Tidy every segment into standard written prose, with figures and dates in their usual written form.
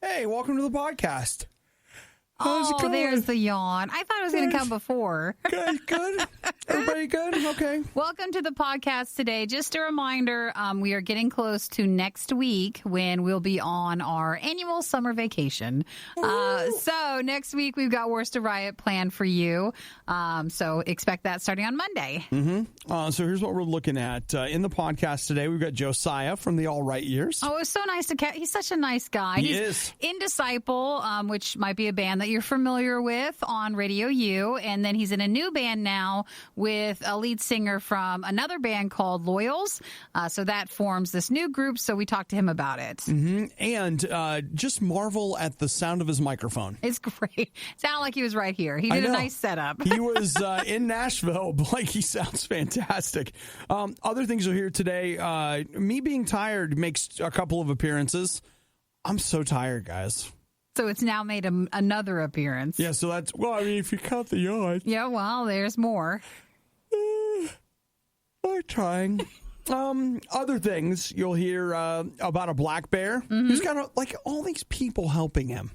Hey, welcome to the podcast. How's it going? There's the yawn. I thought it was going to come before. Good. Everybody good? Okay. Welcome to the podcast today. Just a reminder, we are getting close to next week when we'll be on our annual summer vacation. So next week we've got Worcester Riot planned for you. So expect that starting on Monday. Mm-hmm. So here's what we're looking at. In the podcast today, we've got Josiah from the All Right Years. Oh, it's so nice to catch. He's such a nice guy. He is. In Disciple, which might be a band that you're familiar with on RadioU. And then he's in a new band now with a lead singer from another band called Loyals. So that forms this new group. So we talked to him about it. Mm-hmm. And just marvel at the sound of his microphone. It's great. Sounded like he was right here. He did a nice setup. He was in Nashville, but he sounds fantastic. Other things you'll hear today, me being tired makes a couple of appearances. I'm so tired, guys. So it's now made another appearance. Yeah, so that's, well, I mean, if you count the yawn. Yeah, well, there's more. We're trying. Other things you'll hear about a black bear who's got like all these people helping him.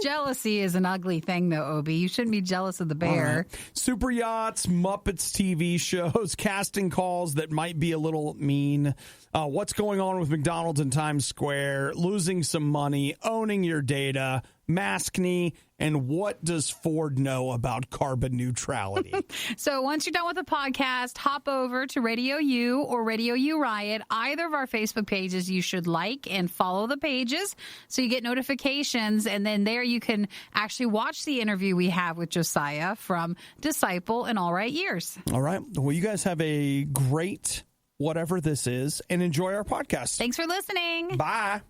Jealousy is an ugly thing, though, Obi. You shouldn't be jealous of the bear. Super yachts, Muppets TV shows, casting calls that might be a little mean. What's going on with McDonald's in Times Square, losing some money, owning your data, maskne, and what does Ford know about carbon neutrality? So once you're done with the podcast, hop over to RadioU or RadioU Riot. Either of our Facebook pages you should like and follow the pages so you get notifications. And then there you can actually watch the interview we have with Josiah from Disciple and All Right Years. All right. Well, you guys have a great whatever this is and enjoy our podcast. Thanks for listening. Bye.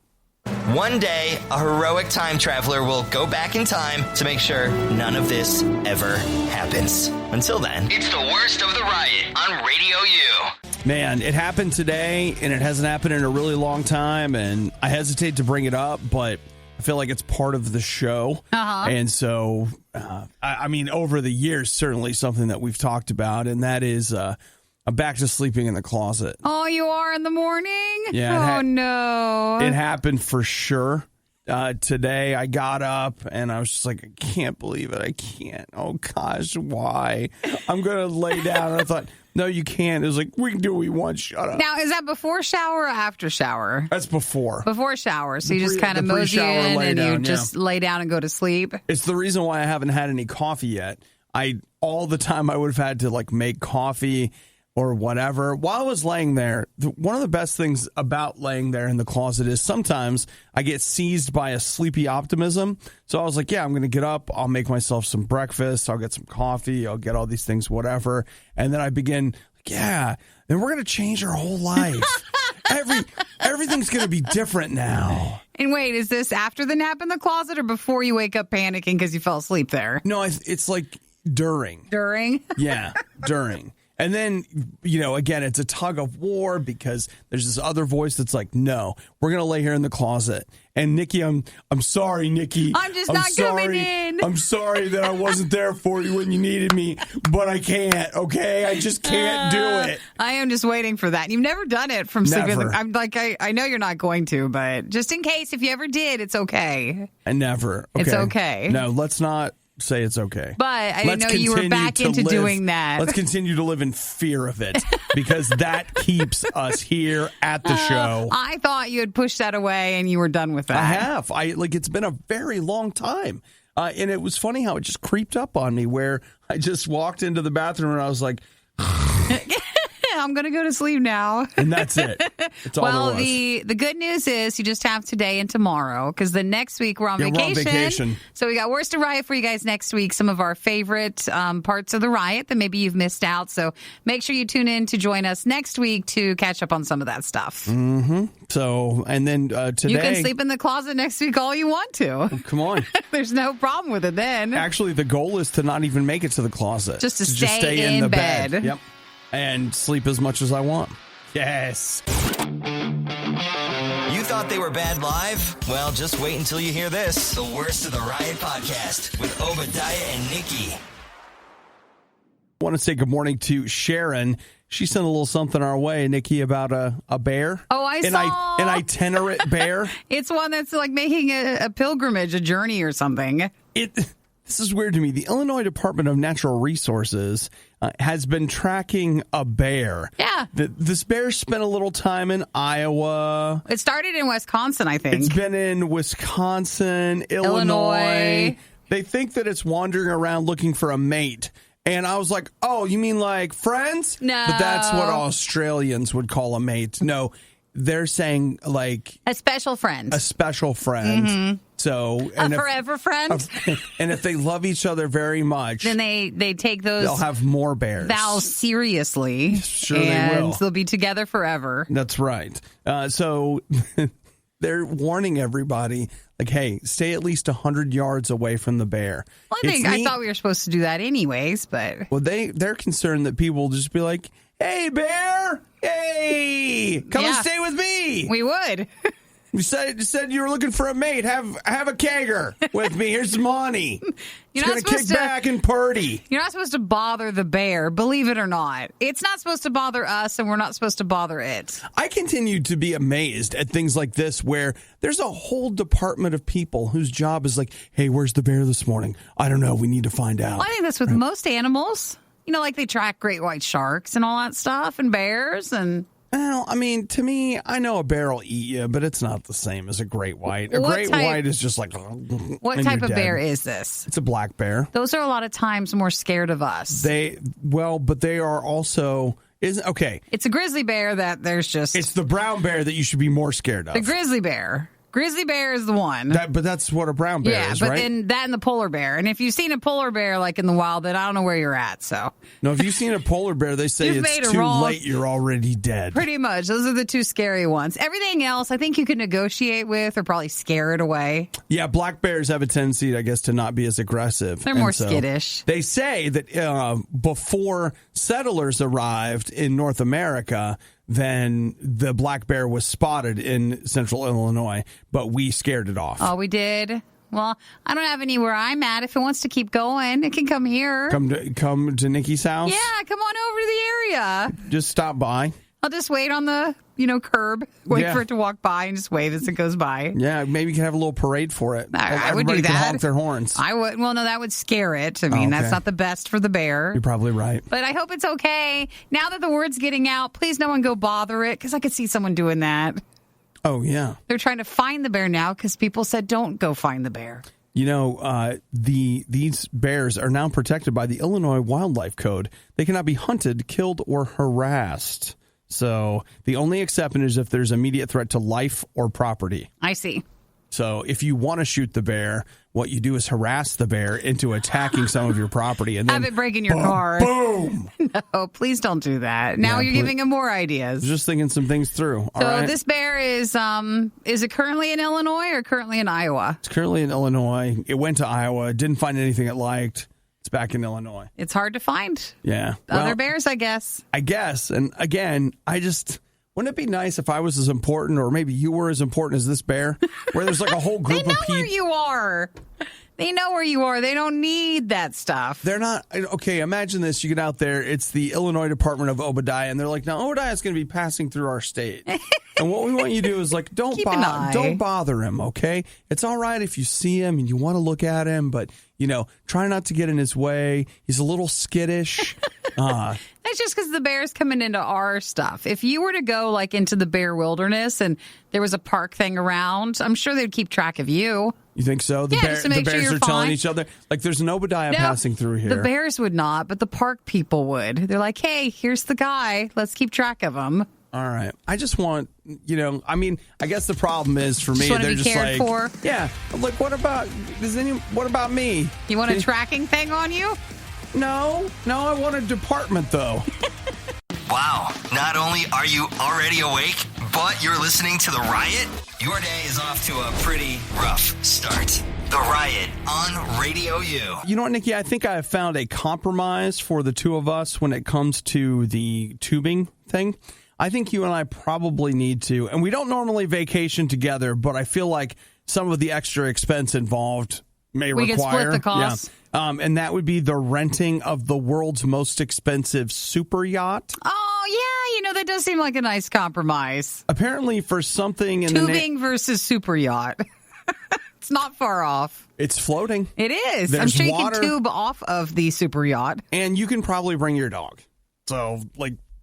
One day, a heroic time traveler will go back in time to make sure none of this ever happens. Until then, it's the worst of the riot on Radio U. Man, it happened today, and it hasn't happened in a really long time, and I hesitate to bring it up, but I feel like it's part of the show. And so, I mean, over the years, certainly something that we've talked about, and that is back to sleeping in the closet. Oh, you are in the morning? Yeah. No. It happened for sure. Today, I got up, and I was just like, I can't believe it. I can't. Oh, gosh, why? I'm going to lay down. And I thought, no, you can't. It was like, we can do what we want. Shut up. Now, is that before shower or after shower? That's before. Before shower. So you just kind of mosey in and you just lay down and go to sleep? It's the reason why I haven't had any coffee yet. All the time I would have had to like make coffee or whatever. While I was laying there, one of the best things about laying there in the closet is sometimes I get seized by a sleepy optimism. So I was like, yeah, I'm going to get up. I'll make myself some breakfast. I'll get some coffee. I'll get all these things, whatever. And then I begin, then we're going to change our whole life. Everything's going to be different now. And wait, is this after the nap in the closet or before you wake up panicking because you fell asleep there? No, it's like during. During? Yeah, during. And then, again, it's a tug of war because there's this other voice that's like, no, we're going to lay here in the closet. And Nikki, I'm sorry, Nikki. I'm not coming in. I'm sorry that I wasn't there for you when you needed me, but I can't, okay? I just can't do it. I am just waiting for that. You've never done it from sleeping. I'm like, I know you're not going to, but just in case, if you ever did, it's okay. I never. Okay. It's okay. No, let's not say it's okay. But I didn't know you were back into doing that. Let's continue to live in fear of it because that keeps us here at the show. I thought you had pushed that away and you were done with that. I have. It's been a very long time. And it was funny how it just creeped up on me where I just walked into the bathroom and I was like, I'm going to go to sleep now. And that's it. That's all well, there was. the good news is you just have today and tomorrow because the next week we're on vacation. So we got Worcester Riot for you guys next week. Some of our favorite parts of the riot that maybe you've missed out. So make sure you tune in to join us next week to catch up on some of that stuff. Mm-hmm. So, and then today... You can sleep in the closet next week all you want to. Oh, come on. There's no problem with it then. Actually, the goal is to not even make it to the closet. Just to stay in the bed. Yep. And sleep as much as I want. Yes. You thought they were bad live? Well, just wait until you hear this. The Worst of the Riot podcast with Obadiah and Nikki. want to say good morning to Sharon. She sent a little something our way, Nikki, about a bear. Oh, I saw. An itinerant bear. It's one that's like making a pilgrimage, a journey or something. This is weird to me. The Illinois Department of Natural Resources has been tracking a bear. Yeah. This bear spent a little time in Iowa. It started in Wisconsin, I think. It's been in Wisconsin, Illinois. They think that it's wandering around looking for a mate. And I was like, oh, you mean like friends? No. But that's what Australians would call a mate. No, they're saying like... a special friend. A special friend. Mm-hmm. So, and forever friend. And if they love each other very much... then they take those... they'll have more bears. Vows seriously. Sure they will. And they'll be together forever. That's right. So they're warning everybody... like, hey, stay at least 100 yards away from the bear. Well, I thought we were supposed to do that anyways, but... well, they're concerned that people will just be like, hey, bear, hey, come and stay with me. We would. You said you were looking for a mate. Have a kegger with me. Here's some money. It's going to kick back and party. You're not supposed to bother the bear, believe it or not. It's not supposed to bother us, and we're not supposed to bother it. I continue to be amazed at things like this where there's a whole department of people whose job is like, hey, where's the bear this morning? I don't know. We need to find out. Well, I think that's with most animals. You know, like they track great white sharks and all that stuff, and bears and... well, I mean, to me, I know a bear will eat you, but it's not the same as a great white. White is just like... what type of bear is this? It's a black bear. Those are a lot of times more scared of us. But they are also... okay. It's a grizzly bear that there's just... it's the brown bear that you should be more scared of. The grizzly bear. Grizzly bear is the one. But that's what a brown bear is, right? Yeah, but then that and the polar bear. And if you've seen a polar bear like in the wild, then I don't know where you're at. So no, if you've seen a polar bear, they say it's too late. You're already dead. Pretty much. Those are the two scary ones. Everything else, I think you can negotiate with or probably scare it away. Yeah, black bears have a tendency, I guess, to not be as aggressive. They're more skittish. They say that before settlers arrived in North America, then the black bear was spotted in central Illinois, but we scared it off. Oh, we did? Well, I don't have anywhere I'm at. If it wants to keep going, it can come here. Come to Nikki's house? Yeah, come on over to the area. Just stop by. I'll just wait on the, curb, wait for it to walk by and just wave as it goes by. Yeah, maybe you can have a little parade for it. I would do that. Everybody can honk their horns. I would. Well, no, that would scare it. I mean, that's not the best for the bear. You're probably right. But I hope it's okay. Now that the word's getting out, please no one go bother it, because I could see someone doing that. Oh, yeah. They're trying to find the bear now because people said don't go find the bear. You know, these bears are now protected by the Illinois Wildlife Code. They cannot be hunted, killed, or harassed. So the only exception is if there's immediate threat to life or property. I see. So if you want to shoot the bear, what you do is harass the bear into attacking some of your property. And then have it break in your car. Boom! No, please don't do that. Now you're giving him more ideas. Just thinking some things through. So this bear is it currently in Illinois or currently in Iowa? It's currently in Illinois. It went to Iowa. Didn't find anything it liked. It's back in Illinois. It's hard to find. Yeah. Other bears, I guess. And again, wouldn't it be nice if I was as important, or maybe you were as important as this bear, where there's like a whole group of people? They know where you are. They know where you are. They don't need that stuff. They're not. Okay, imagine this. You get out there. It's the Illinois Department of Obadiah, and they're like, now Obadiah is going to be passing through our state. And what we want you to do is like, don't bother him, okay? It's all right if you see him and you want to look at him, but, try not to get in his way. He's a little skittish. That's just because the bear's coming into our stuff. If you were to go like into the bear wilderness and there was a park thing around, I'm sure they'd keep track of you. You think so? The bears are telling each other, like, there's an Obadiah passing through here. The bears would not, but the park people would. They're like, hey, here's the guy. Let's keep track of him. All right. I just want, I guess the problem is for me, they're just like, for? Yeah. I'm like, what about me? You want a tracking thing on you? No, I want a department, though. Wow. Not only are you already awake, but you're listening to The Riot? Your day is off to a pretty rough start. The Riot on Radio U. You know what, Nikki? I think I have found a compromise for the two of us when it comes to the tubing thing. I think you and I probably need to, and we don't normally vacation together, but I feel like some of the extra expense involved may we require. can split the cost. Yeah. And that would be the renting of the world's most expensive super yacht. Oh, yeah. That does seem like a nice compromise. Apparently for something in Tubing versus super yacht. It's not far off. It's floating. It is. There's I'm sure you water. can tube off of the super yacht. And you can probably bring your dog. So,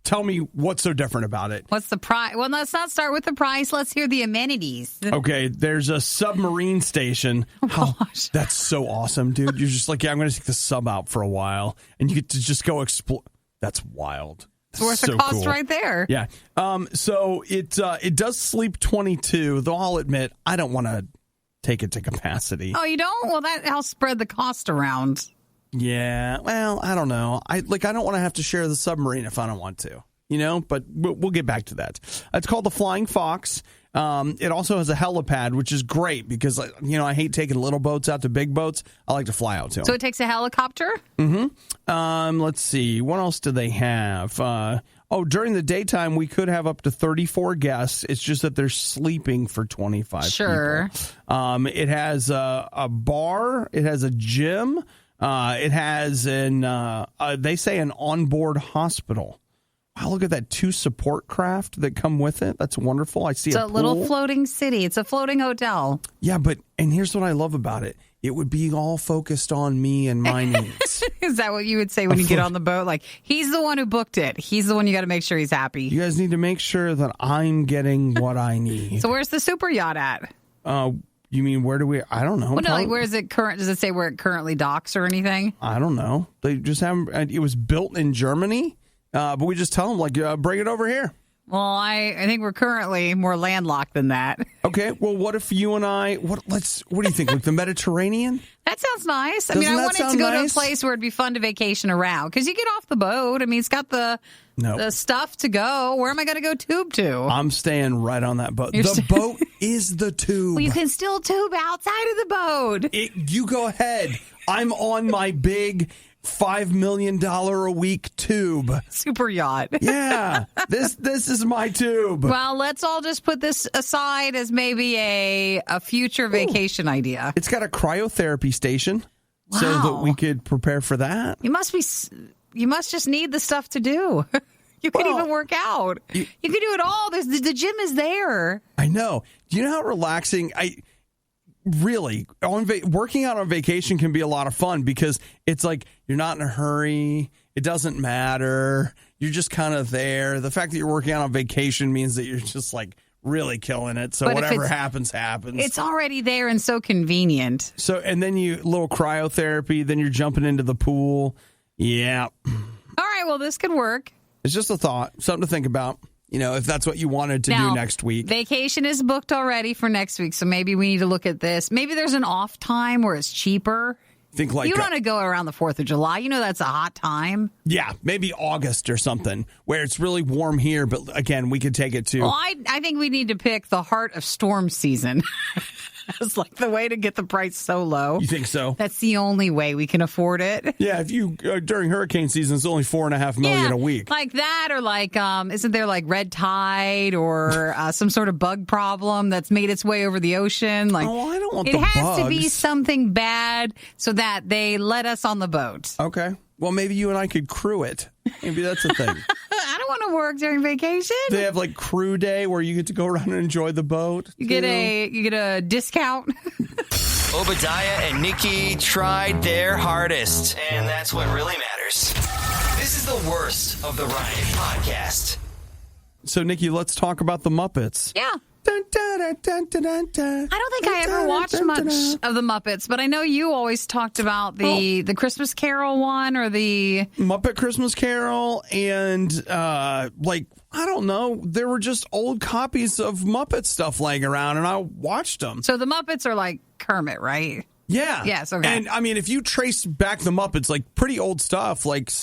tell me what's so different about it. What's the price? Well, let's not start with the price. Let's hear the amenities. Okay, there's a submarine station. Oh, gosh. That's so awesome, dude. You're just like, yeah, I'm going to take the sub out for a while. And you get to just go explore. That's wild. It's worth the cost right there. Yeah. So it does sleep 22, though I'll admit I don't want to take it to capacity. Oh, you don't? Well, I'll spread the cost around. Yeah. Well, I don't know. I don't want to have to share the submarine if I don't want to. But we'll get back to that. It's called the Flying Fox. It also has a helipad, which is great because, I hate taking little boats out to big boats. I like to fly out to them. So it takes a helicopter? Mm-hmm. Let's see. What else do they have? During the daytime, we could have up to 34 guests. It's just that they're sleeping for 25 Sure. people. It has a bar. It has a gym. It has they say an onboard hospital. Wow, look at that 2 support craft that come with it. That's wonderful. I see it's a a pool. little floating city. It's a floating hotel. Yeah, and here's what I love about it. It would be all focused on me and my needs. Is that what you would say when you get on the boat? Like, he's the one who booked it. He's the one you got to make sure he's happy. You guys need to make sure that I'm getting what I need. So where's the super yacht at? You mean where do we? I don't know. Well, no, where is it current? Does it say where it currently docks or anything? I don't know. They just haven't. It was built in Germany, but we just tell them bring it over here. Well, I think we're currently more landlocked than that. Okay. Well, what if you and I? What do you think? Like the Mediterranean? That sounds nice. Doesn't I wanted to go nice? to a place where it'd be fun to vacation around because you get off the boat. It's got the stuff to go. Where am I going to go tube to? I'm staying right on that boat. The boat is the tube. Well, you can still tube outside of the boat. You go ahead. I'm on my big $5 million a week tube. Super yacht. Yeah. This is my tube. Well, let's all just put this aside as maybe a future vacation idea. It's got a cryotherapy station so Wow. that we could prepare for that. You must just need the stuff to do. You could even work out. You could do it all. The gym is there. I know. Do you know how relaxing working out on vacation can be a lot of fun because it's like you're not in a hurry. It doesn't matter. You're just kind of there. The fact that you're working out on vacation means that you're just really killing it. So whatever happens, happens. It's already there and so convenient. So, and then little cryotherapy, then you're jumping into the pool. Yeah. All right. Well, this could work. It's just a thought, something to think about. If that's what you wanted to do next week. Vacation is booked already for next week, so maybe we need to look at this. Maybe there's an off time where it's cheaper. Think you want to go around the 4th of July. That's a hot time. Yeah, maybe August or something, where it's really warm here, but again, we could take it to... Well, I think we need to pick the heart of storm season. It's the way to get the price so low. You think so? That's the only way we can afford it. Yeah, if you during hurricane season, it's only $4.5 million a week. Like that, or isn't there red tide or some sort of bug problem that's made its way over the ocean? I don't want it the has bugs. to be something bad so that they let us on the boat. Okay. Well, maybe you and I could crew it. Maybe that's the thing. I don't want to work during vacation. They have crew day where you get to go around and enjoy the boat. You get a discount. Obadiah and Nikki tried their hardest, and that's what really matters. This is the worst of the Riot podcast. So, Nikki, let's talk about the Muppets. Yeah. I don't think I ever watched much of the Muppets, but I know you always talked about the Christmas Carol one or the Muppet Christmas Carol, and I don't know, there were just old copies of Muppet stuff laying around, and I watched them. So the Muppets are like Kermit, right? Yeah. Yes, okay. And, if you trace back the Muppets, pretty old stuff, 70s,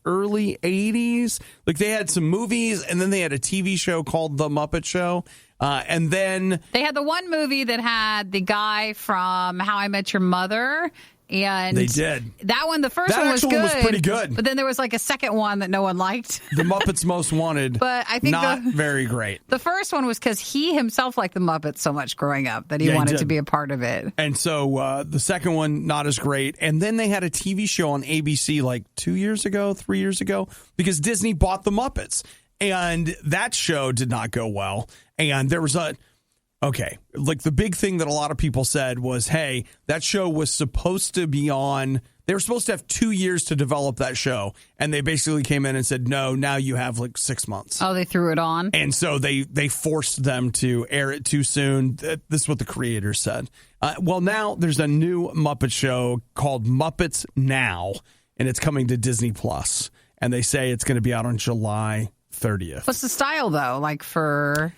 early 80s. They had some movies, and then they had a TV show called The Muppet Show. And then... They had the one movie that had the guy from How I Met Your Mother, And they did. That one, the first one was good. That was pretty good. But then there was like a second one that no one liked. The Muppets Most Wanted. But I think not very great. The first one was because he himself liked the Muppets so much growing up that he wanted to be a part of it. And so the second one, not as great. And then they had a TV show on ABC like 3 years ago, because Disney bought the Muppets. And that show did not go well. And there was the big thing that a lot of people said was, hey, that show was supposed to be on. They were supposed to have 2 years to develop that show. And they basically came in and said, no, now you have like 6 months. Oh, they threw it on. And so they forced them to air it too soon. This is what the creators said. Well, now there's a new Muppet show called Muppets Now, and it's coming to Disney Plus. And they say it's going to be out on July 30th. What's the style though?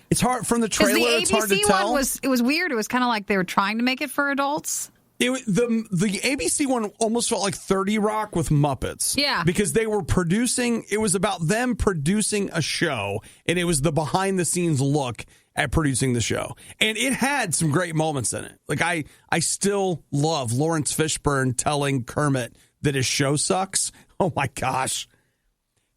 It's hard from the trailer. It's hard to tell. The ABC one was weird. It was kind of like they were trying to make it for adults. The ABC one almost felt like 30 Rock with Muppets. Yeah. Because they were producing, it was about them producing a show, and it was the behind the scenes look at producing the show. And it had some great moments in it. Like I still love Lawrence Fishburne telling Kermit that his show sucks. Oh my gosh.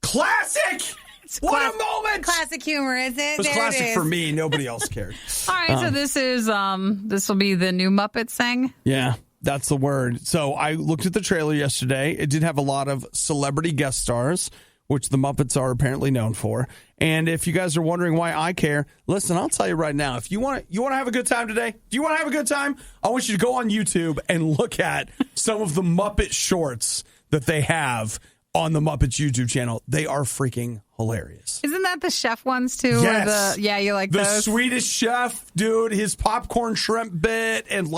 Classic! What a moment! Classic humor, is it? It was classic for me. Nobody else cared. All right, so this will be the new Muppets thing? Yeah, that's the word. So I looked at the trailer yesterday. It did have a lot of celebrity guest stars, which the Muppets are apparently known for. And if you guys are wondering why I care, listen, I'll tell you right now. If you want to have a good time today, do you want to have a good time? I want you to go on YouTube and look at some of the Muppet shorts that they have on the Muppets YouTube channel. They are freaking hilarious. Isn't that the chef ones too? Yes. You like the those? Swedish chef, dude, his popcorn shrimp bit, and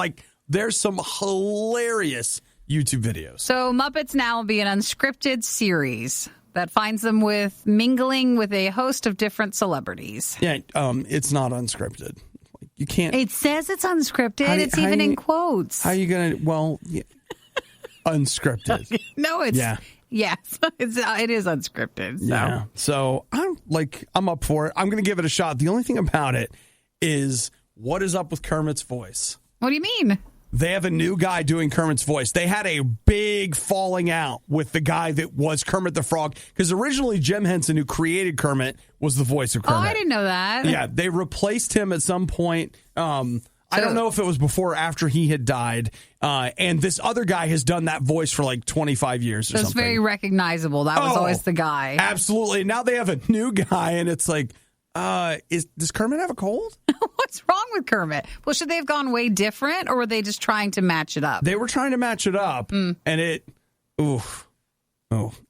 there's some hilarious YouTube videos. So Muppets Now will be an unscripted series that finds them mingling with a host of different celebrities. Yeah, it's not unscripted. You can't. It says it's unscripted. It's even in quotes. How are you gonna? Well, yeah, unscripted. No, it's. Yeah. Yes, it is unscripted. So. Yeah. So I'm up for it. I'm going to give it a shot. The only thing about it is what is up with Kermit's voice? What do you mean? They have a new guy doing Kermit's voice. They had a big falling out with the guy that was Kermit the Frog, because originally Jim Henson, who created Kermit, was the voice of Kermit. Oh, I didn't know that. Yeah, they replaced him at some point. I don't know if it was before or after he had died. And this other guy has done that voice for like 25 years or something. It's very recognizable. That was always the guy. Absolutely. Now they have a new guy, and it's like, does Kermit have a cold? What's wrong with Kermit? Well, should they have gone way different, or were they just trying to match it up? They were trying to match it up, and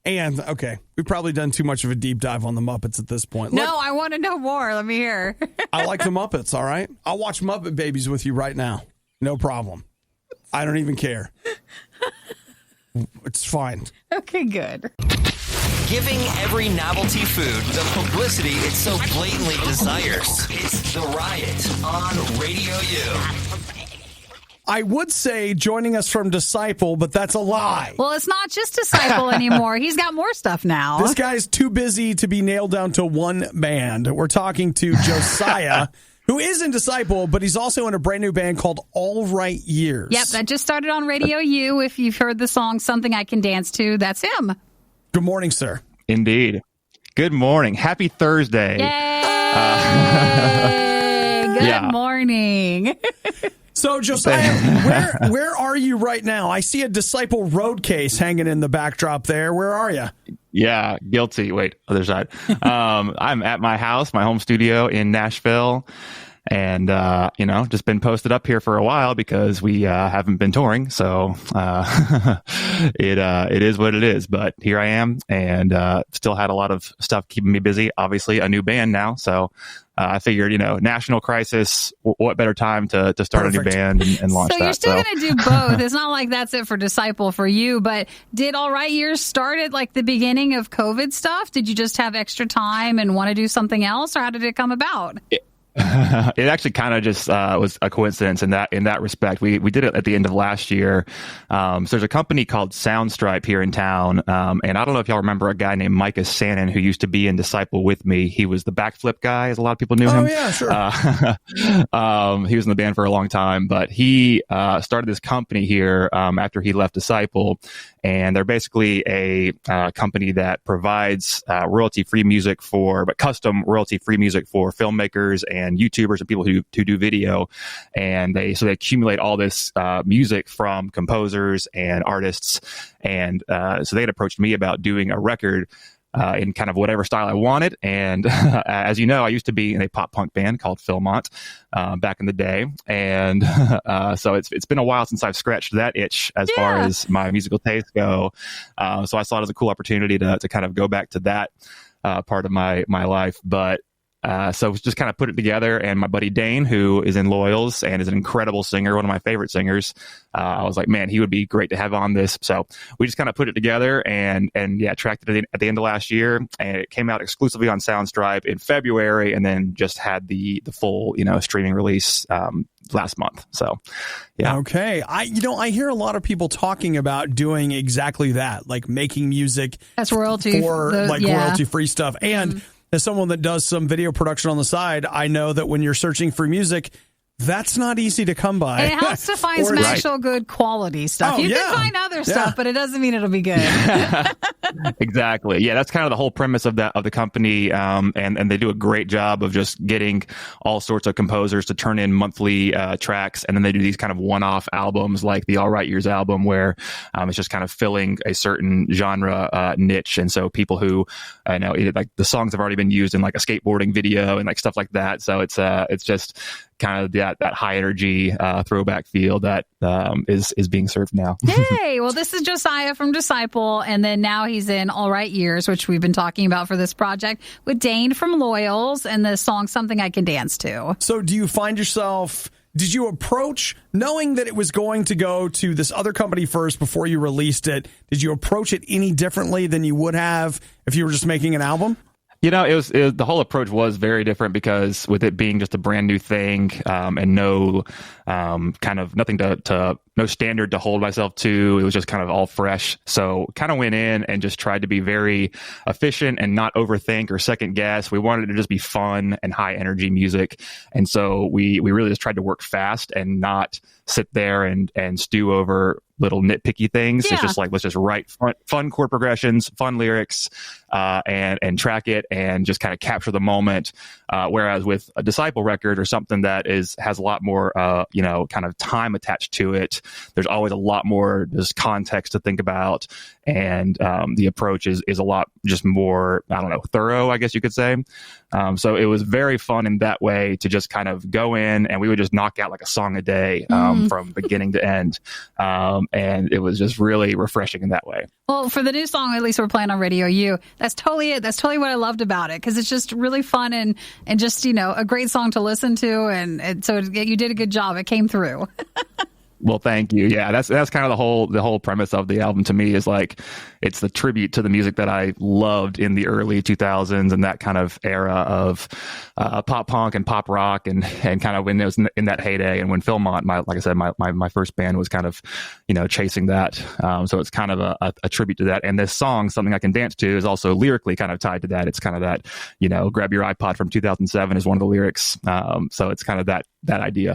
and okay, we've probably done too much of a deep dive on the Muppets at this point. No, I want to know more. Let me hear. I like the Muppets, all right? I'll watch Muppet Babies with you right now. No problem. I don't even care. It's fine. Okay, good. Giving every novelty food the publicity it so blatantly desires. It's The Riot on Radio U. I would say joining us from Disciple, but that's a lie. Well, it's not just Disciple anymore. He's got more stuff now. This guy's too busy to be nailed down to one band. We're talking to Josiah, who is in Disciple, but he's also in a brand new band called All Right Years. Yep, that just started on Radio U. If you've heard the song Something I Can Dance To, that's him. Good morning, sir. Indeed. Good morning. Happy Thursday. Yay! Good morning. So, Josiah, where are you right now? I see a Disciple road case hanging in the backdrop there. Where are you? Yeah, guilty. Wait, other side. I'm at my house, my home studio in Nashville. And, just been posted up here for a while because we haven't been touring. So it is what it is. But here I am, and still had a lot of stuff keeping me busy. Obviously, a new band now. So I figured, national crisis, what better time to start a new band and launch that. So you're still going to do both. It's not like that's it for Disciple for you. But did All Right Years start at like the beginning of COVID stuff? Did you just have extra time and want to do something else? Or how did it come about? It actually kind of just was a coincidence in that respect. We did it at the end of last year. So there's a company called Soundstripe here in town, and I don't know if y'all remember a guy named Micah Sannon who used to be in Disciple with me. He was the backflip guy, as a lot of people knew him. Oh yeah, sure. He was in the band for a long time, but he started this company here after he left Disciple, and they're basically a company that provides royalty-free music custom royalty-free music for filmmakers and YouTubers and people who do video. And they accumulate all this music from composers and artists. And so they had approached me about doing a record in kind of whatever style I wanted. And as you know, I used to be in a pop punk band called Philmont back in the day. And so it's been a while since I've scratched that itch as far as my musical tastes go. So I saw it as a cool opportunity to kind of go back to that part of my life. But so just kind of put it together, and my buddy Dane, who is in Loyals and is an incredible singer, one of my favorite singers, I was like, man, he would be great to have on this. So we just kind of put it together and tracked it at the end of last year, and it came out exclusively on Soundstripe in February, and then just had the full streaming release last month. So yeah. Okay. I hear a lot of people talking about doing exactly that, like making music that's royalty for royalty free stuff. And as someone that does some video production on the side, I know that when you're searching for music, that's not easy to come by. It helps to find some actual good quality stuff. You can find other stuff, but it doesn't mean it'll be good. Exactly. Yeah, that's kind of the whole premise of the company. And they do a great job of just getting all sorts of composers to turn in monthly tracks. And then they do these kind of one-off albums like the All Right Years album, where it's just kind of filling a certain genre niche. And so people who, like the songs have already been used in like a skateboarding video and like stuff like that. So it's just kind of that high energy throwback feel that is being served now. Hey, well, this is Josiah from Disciple, and then now he's in All Right Years, which we've been talking about for this project, with Dane from Loyals, and the song Something I Can Dance To. So do you find yourself, did you approach, knowing that it was going to go to this other company first before you released it, did you approach it any differently than you would have if you were just making an album? It was the whole approach was very different, because with it being just a brand new thing, and no kind of nothing to no standard to hold myself to, it was just kind of all fresh. So kind of went in and just tried to be very efficient and not overthink or second guess. We wanted it to just be fun and high energy music. And so we really just tried to work fast and not sit there and stew over little nitpicky things. Yeah. It's just like, let's just write fun chord progressions, fun lyrics, and track it and just kind of capture the moment. Whereas with a Disciple record or something that has a lot more, kind of time attached to it, there's always a lot more just context to think about. And the approach is a lot just more, thorough, I guess you could say. So it was very fun in that way to just kind of go in, and we would just knock out like a song a day from beginning to end. And it was just really refreshing in that way. Well, for the new song, at least we're playing on RadioU, that's totally it. That's totally what I loved about it, because it's just really fun and just, a great song to listen to. And so you did a good job. It came through. Well, thank you. Yeah, that's kind of the whole premise of the album to me, is like it's the tribute to the music that I loved in the early 2000s and that kind of era of pop punk and pop rock and kind of when it was in that heyday, and when Philmont, like I said, my first band was kind of chasing that. So it's kind of a tribute to that. And this song, Something I Can Dance To, is also lyrically kind of tied to that. It's kind of that grab your iPod from 2007 is one of the lyrics. So it's kind of that idea.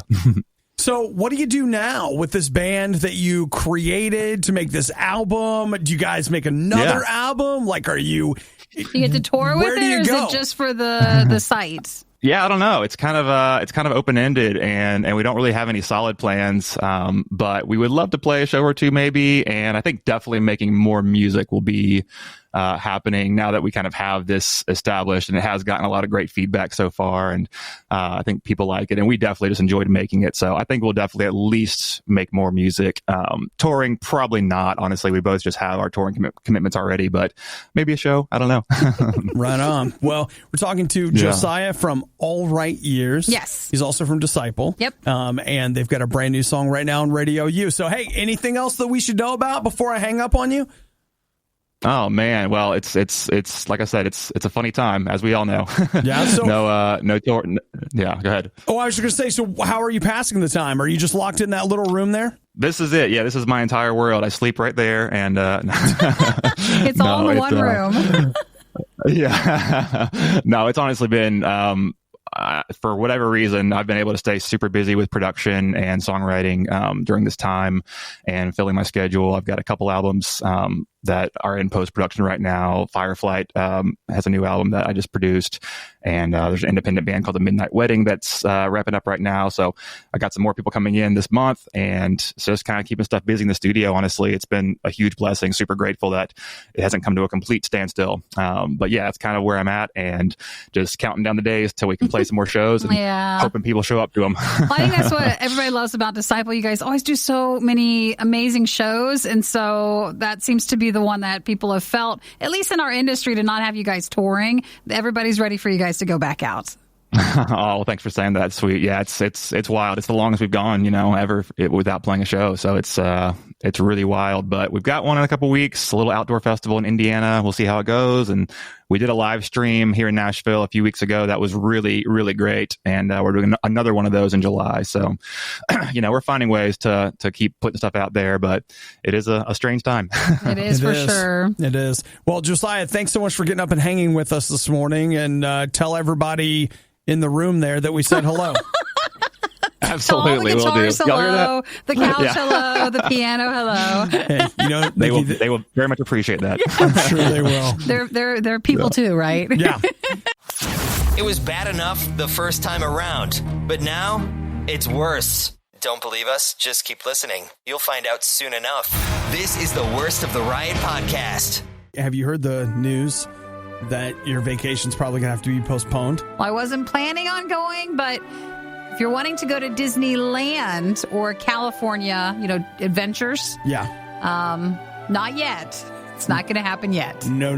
So what do you do now with this band that you created to make this album? Do you guys make another album? Like, are you... You get to tour with it, or is it just for the site? Yeah, I don't know. It's kind of open-ended, and we don't really have any solid plans. But we would love to play a show or two maybe, and I think definitely making more music will be happening now that we kind of have this established, and it has gotten a lot of great feedback so far, and I think people like it, and we definitely just enjoyed making it. So I think we'll definitely at least make more music. Touring, probably not. Honestly, we both just have our touring commitments already, but maybe a show. I don't know. Right on. Well, we're talking to Josiah from All Right Years. Yes. He's also from Disciple. Yep. And they've got a brand new song right now on RadioU. So, hey, anything else that we should know about before I hang up on you? Oh man, well, it's like I said, it's a funny time, as we all know. Yeah. So no tour. Yeah, go ahead. Oh, I was just gonna say. So, how are you passing the time? Are you just locked in that little room there? This is it. Yeah, this is my entire world. I sleep right there, and it's all in one room. Yeah. No, it's honestly been, for whatever reason, I've been able to stay super busy with production and songwriting during this time and filling my schedule. I've got a couple albums that are in post-production right now. Fireflight has a new album that I just produced, and there's an independent band called The Midnight Wedding that's wrapping up right now. So I got some more people coming in this month, and so just kind of keeping stuff busy in the studio. Honestly, it's been a huge blessing. Super grateful that it hasn't come to a complete standstill. But yeah, it's kind of where I'm at, and just counting down the days till we can play some more shows and hoping people show up to them. Well, I think that's what everybody loves about Disciple. You guys always do so many amazing shows, and so that seems to be the one that people have felt, at least in our industry, to not have you guys touring. Everybody's ready for you guys to go back out. Oh, well, thanks for saying that. Sweet. Yeah, it's wild. It's the longest we've gone, ever without playing a show. So it's really wild. But we've got one in a couple weeks, a little outdoor festival in Indiana. We'll see how it goes. And we did a live stream here in Nashville a few weeks ago. That was really, really great. And we're doing another one of those in July. So, we're finding ways to keep putting stuff out there, but it is a strange time. It is for sure. It is. Well, Josiah, thanks so much for getting up and hanging with us this morning, and tell everybody in the room there that we said hello. Absolutely, the guitars, we'll do. Hello, the couch, hello, the piano, hello. Hey, they will very much appreciate that. I'm sure they will. They're people too, right? Yeah. It was bad enough the first time around, but now it's worse. Don't believe us? Just keep listening. You'll find out soon enough. This is the Worst of the Riot podcast. Have you heard the news that your vacation's probably going to have to be postponed? Well, I wasn't planning on going, but if you're wanting to go to Disneyland or California, adventures. Yeah. Not yet. It's not going to happen yet. No.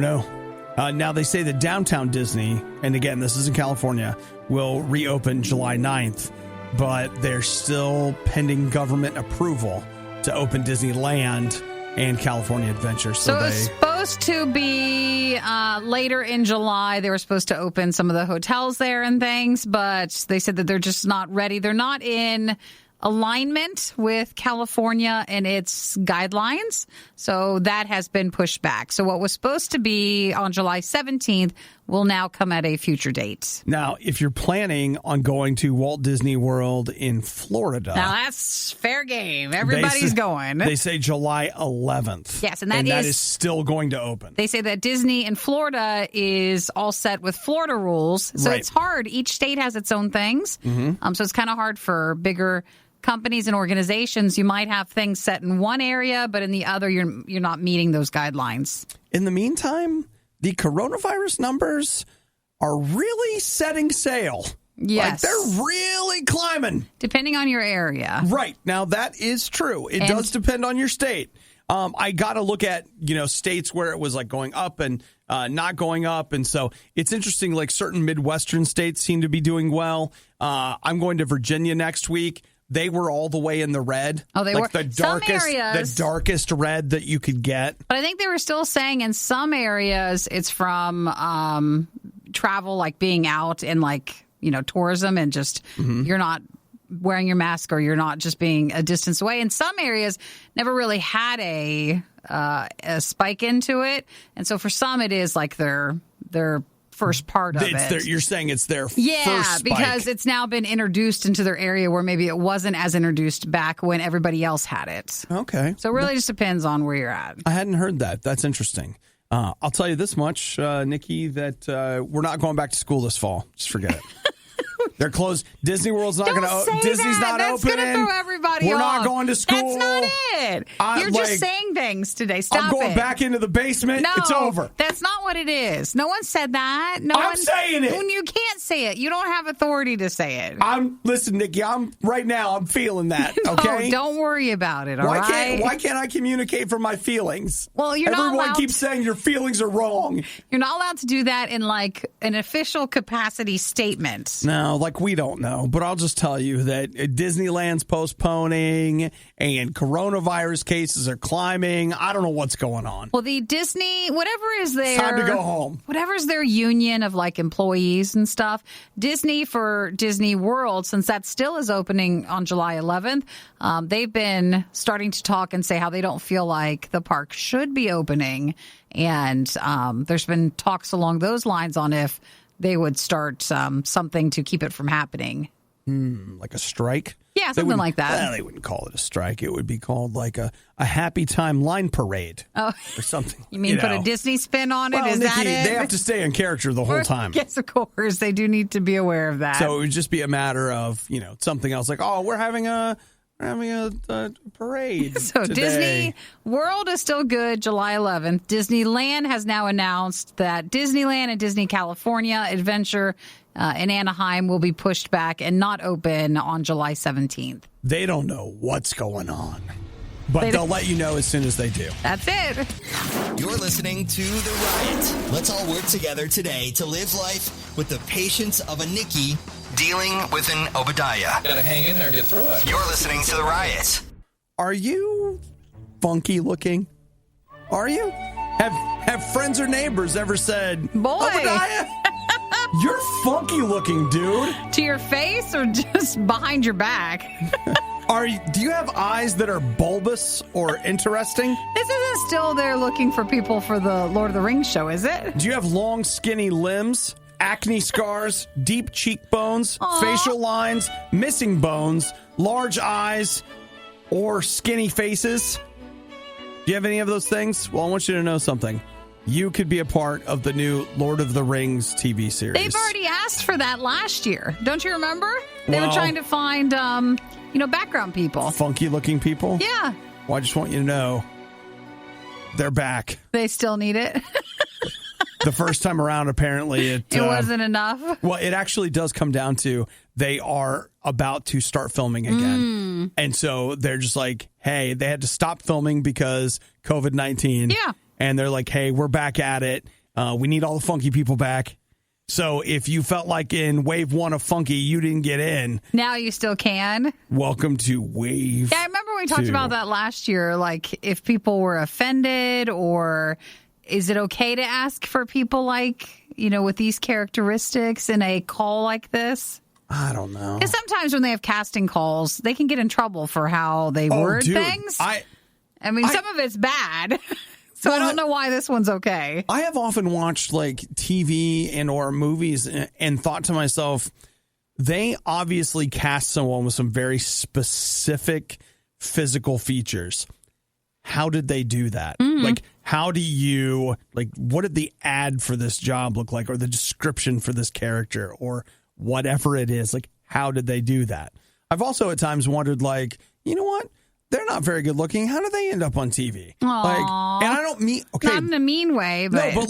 Now they say that downtown Disney, and again, this is in California, will reopen July 9th, but they're still pending government approval to open Disneyland and California Adventure. So it's supposed to be later in July. They were supposed to open some of the hotels there and things, but they said that they're just not ready. They're not in alignment with California and its guidelines. So that has been pushed back. So what was supposed to be on July 17th will now come at a future date. Now, if you're planning on going to Walt Disney World in Florida. Now, that's fair game. Everybody's going. They say July 11th. Yes, and that is still going to open. They say that Disney in Florida is all set with Florida rules. So It's hard. Each state has its own things. Mm-hmm. So it's kind of hard for bigger companies and organizations. You might have things set in one area, but in the other, you're not meeting those guidelines. In the meantime, the coronavirus numbers are really setting sail. Yes. They're really climbing. Depending on your area. Right. Now, that is true. It does depend on your state. I got to look at, states where it was like going up and not going up. And so it's interesting, like certain Midwestern states seem to be doing well. I'm going to Virginia next week. They were all the way in the red. Oh, they were. The darkest red that you could get. But I think they were still saying in some areas it's from travel, like being out and tourism and just you're not wearing your mask or you're not just being a distance away. In some areas, never really had a spike into it. And so for some, it is like their first part of it. You're saying it's their first spike. Because it's now been introduced into their area where maybe it wasn't as introduced back when everybody else had it. Okay. So it really just depends on where you're at. I hadn't heard that. That's interesting. I'll tell you this much, Nikki, that we're not going back to school this fall. Just forget it. They're closed. Disney World's not going to open. Disney's not That's opening. That's going to throw everybody We're off. not going to school. That's not it. You're just saying things today. Stop it. I'm going back into the basement. No, it's over. That's not what it is. No one said that. I'm saying it. You can't say it. You don't have authority to say it. Listen, Nikki, I'm feeling that, No, okay? Don't worry about it, all right? Why can't I communicate from my feelings? Well, Everyone keeps saying your feelings are wrong. You're not allowed to do that in an official capacity statement. No, like we don't know, but I'll just tell you that Disneyland's postponing and coronavirus cases are climbing. I don't know what's going on. Well, the Disney, whatever is their... It's time to go home. Whatever's their union of like employees and stuff, Disney for Disney World, since that still is opening on July 11th, they've been starting to talk and say how they don't feel like the park should be opening. And there's been talks along those lines on if they would start something to keep it from happening. Like a strike? Yeah, something like that. Well, they wouldn't call it a strike. It would be called like a happy time line parade or something. You mean put a Disney spin on it? Well, Is Nikki, that it? they have to stay in character the whole time. Yes, of course. They do need to be aware of that. So it would just be a matter of, something else like, oh, we're having a parade So today. Disney World is still good, July 11th. Disneyland has now announced that Disneyland and Disney California Adventure in Anaheim will be pushed back and not open on July 17th. They don't know what's going on, but they'll let you know as soon as they do. That's it. You're listening to The Riot. Let's all work together today to live life with the patience of a Nikki dealing with an Obadiah. Gotta hang in there and get through it. You're listening to The Riot. Are you funky looking? Are you? Have friends or neighbors ever said, Boy. Obadiah, you're funky looking, dude? To your face or just behind your back? Do you have eyes that are bulbous or interesting? This isn't still there looking for people for the Lord of the Rings show, is it? Do you have long, skinny limbs, acne scars, deep cheekbones, facial lines, missing bones, large eyes, or skinny faces? Do you have any of those things? Well, I want you to know something. You could be a part of the new Lord of the Rings TV series. They've already asked for that last year. Don't you remember? They were Well, trying to find, background people. Funky looking people? Yeah. Well, I just want you to know they're back. They still need it. The first time around, apparently, It wasn't enough. Well, it actually does come down to they are about to start filming again. And so they're just like, hey, they had to stop filming because COVID-19. Yeah. And they're like, hey, we're back at it. We need all the funky people back. So if you felt like in wave 1 of funky, you didn't get in. Now you still can. Welcome to wave Yeah, I remember we talked 2. about that last year. Like if people were offended, or is it okay to ask for people like, with these characteristics in a call like this? I don't know. Because sometimes when they have casting calls, they can get in trouble for how they word things. I Some of it's bad. So I don't know why this one's okay. I have often watched like TV and or movies and thought to myself, they obviously cast someone with some very specific physical features. How did they do that? Like, how do you, like, what did the ad for this job look like, or the description for this character, or whatever it is? Like, how did they do that? I've also at times wondered, like, you know what? They're not very good looking. How do they end up on TV? Like, and I don't mean, okay. Not in a mean way, but. No, but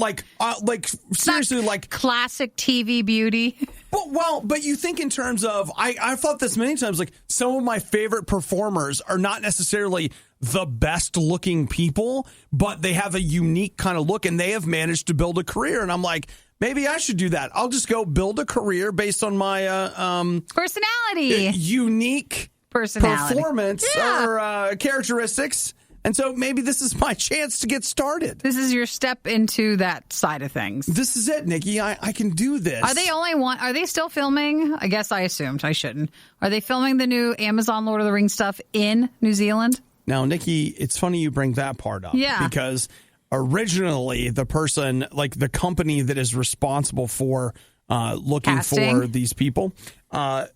like seriously, like classic TV beauty. But you think in terms of, I've thought this many times, like some of my favorite performers are not necessarily the best looking people, but they have a unique kind of look and they have managed to build a career. And I'm like, maybe I should do that. I'll just go build a career based on my personality, unique performance or characteristics. And so maybe this is my chance to get started. This is your step into that side of things. This is it, Nikki. I can do this. Are they still filming? I guess I assumed I shouldn't. Are they filming the new Amazon Lord of the Rings stuff in New Zealand? Now, Nikki, it's funny you bring that part up. Yeah. Because originally the person, like the company that is responsible for looking casting for these people,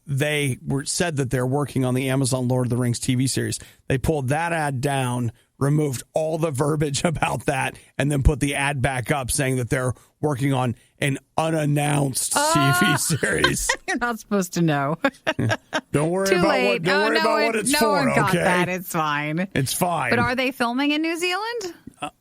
they said that they're working on the Amazon Lord of the Rings TV series. They pulled that ad down, removed all the verbiage about that, and then put the ad back up saying that they're working on an unannounced TV series. You're not supposed to know. Don't worry Too about late. what it's for. No one got okay? that. It's fine. It's fine. But are they filming in New Zealand?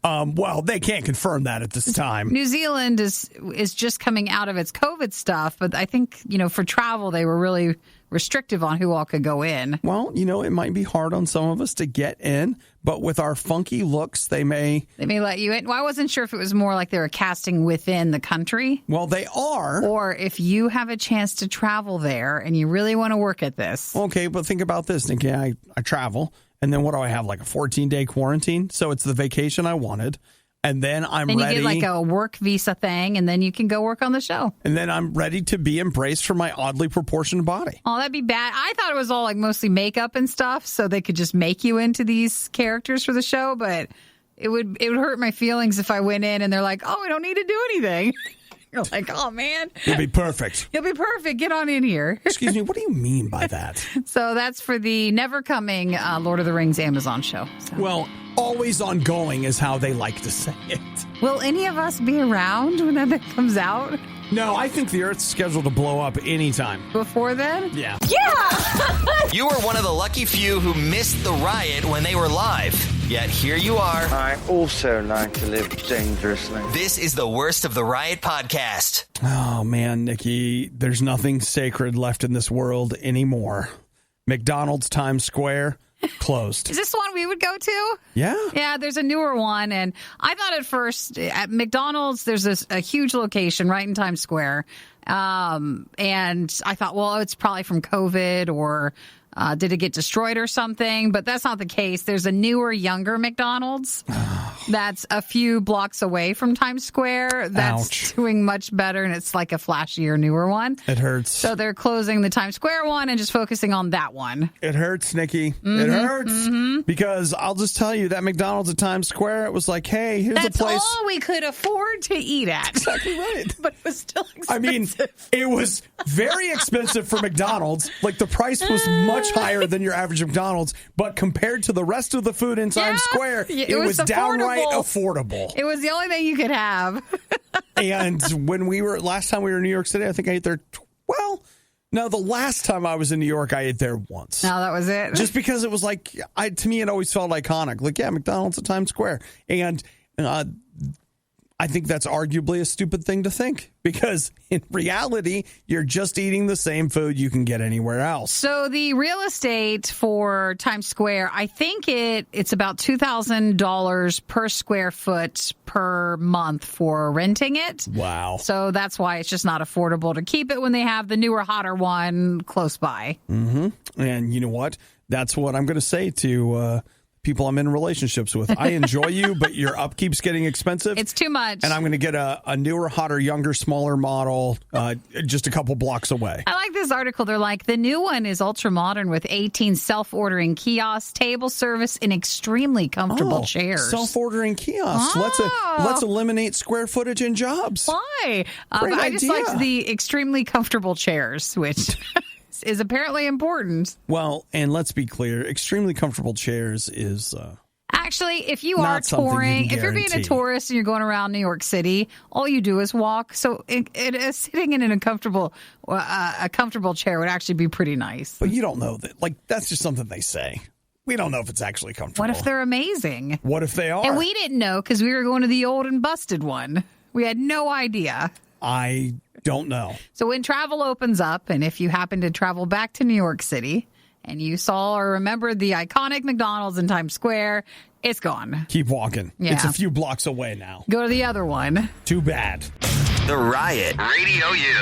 Well, they can't confirm that at this time. New Zealand is just coming out of its COVID stuff, but I think, for travel, they were really restrictive on who all could go in. Well, it might be hard on some of us to get in, but with our funky looks, they may let you in. Well, I wasn't sure if it was more like they were casting within the country. Well, they are. Or if you have a chance to travel there and you really want to work at this. Okay, but think about this, Nikki. I travel, and then what do I have, like a 14-day quarantine? So it's the vacation I wanted. And then you get like a work visa thing, and then you can go work on the show. And then I'm ready to be embraced for my oddly proportioned body. Oh, that'd be bad. I thought it was all like mostly makeup and stuff, so they could just make you into these characters for the show. But it would hurt my feelings if I went in and they're like, "Oh, we don't need to do anything." You're like, "Oh man, you'll be perfect. You'll be perfect. Get on in here." Excuse me. What do you mean by that? So that's for the never coming Lord of the Rings Amazon show. So. Well, always ongoing is how they like to say it. Will any of us be around when that comes out? No, I think the Earth's scheduled to blow up anytime. Before then? Yeah. You were one of the lucky few who missed the riot when they were live. Yet here you are. I also like to live dangerously. This is the Worst of the Riot podcast. Oh, man, Nikki, there's nothing sacred left in this world anymore. McDonald's Times Square, closed. Is this the one we would go to? Yeah. Yeah, there's a newer one. And I thought at first at McDonald's, there's a huge location right in Times Square. And I thought, well, it's probably from COVID or did it get destroyed or something? But that's not the case. There's a newer, younger McDonald's that's a few blocks away from Times Square. That's doing much better, and it's like a flashier, newer one. It hurts. So they're closing the Times Square one and just focusing on that one. It hurts, Nikki. It hurts. Because I'll just tell you, that McDonald's at Times Square, it was like, hey, here's a place. That's all we could afford to eat at. Exactly right. But it was still expensive. I mean, it was very expensive for McDonald's. Like, the price was much higher than your average McDonald's, but compared to the rest of the food in Times Square, it was downright affordable. It was the only thing you could have. And when last time we were in New York City, I think I ate there. No, the last time I was in New York, I ate there once. No, that was it. Just because it was like, to me, it always felt iconic. Like, yeah, McDonald's at Times Square. And I think that's arguably a stupid thing to think, because in reality, you're just eating the same food you can get anywhere else. So the real estate for Times Square, I think it's about $2,000 per square foot per month for renting it. Wow. So that's why it's just not affordable to keep it when they have the newer, hotter one close by. Mm-hmm. And you know what? That's what I'm going to say to people I'm in relationships with. I enjoy you, but your upkeep's getting expensive. It's too much. And I'm going to get a newer, hotter, younger, smaller model just a couple blocks away. I like this article. They're like, the new one is ultra modern with 18 self-ordering kiosks, table service, and extremely comfortable chairs. Self-ordering kiosks. Let's eliminate square footage and jobs. Why? I just liked the extremely comfortable chairs, which is apparently important. Well, and let's be clear, extremely comfortable chairs is actually, if you are touring, if you're being a tourist and you're going around New York City, all you do is walk. So sitting in a comfortable chair would actually be pretty nice. But you don't know that. Like, that's just something they say. We don't know if it's actually comfortable. What if they're amazing? What if they are? And we didn't know because we were going to the old and busted one. We had no idea. I don't know. So when travel opens up, and if you happen to travel back to New York City and you saw or remembered the iconic McDonald's in Times Square, it's gone. Keep walking. Yeah. It's a few blocks away now. Go to the other one. Too bad. The Riot Radio U.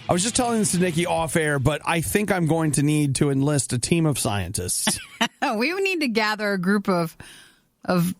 I was just telling this to Nikki off air, but I think I'm going to need to enlist a team of scientists. We would need to gather a group of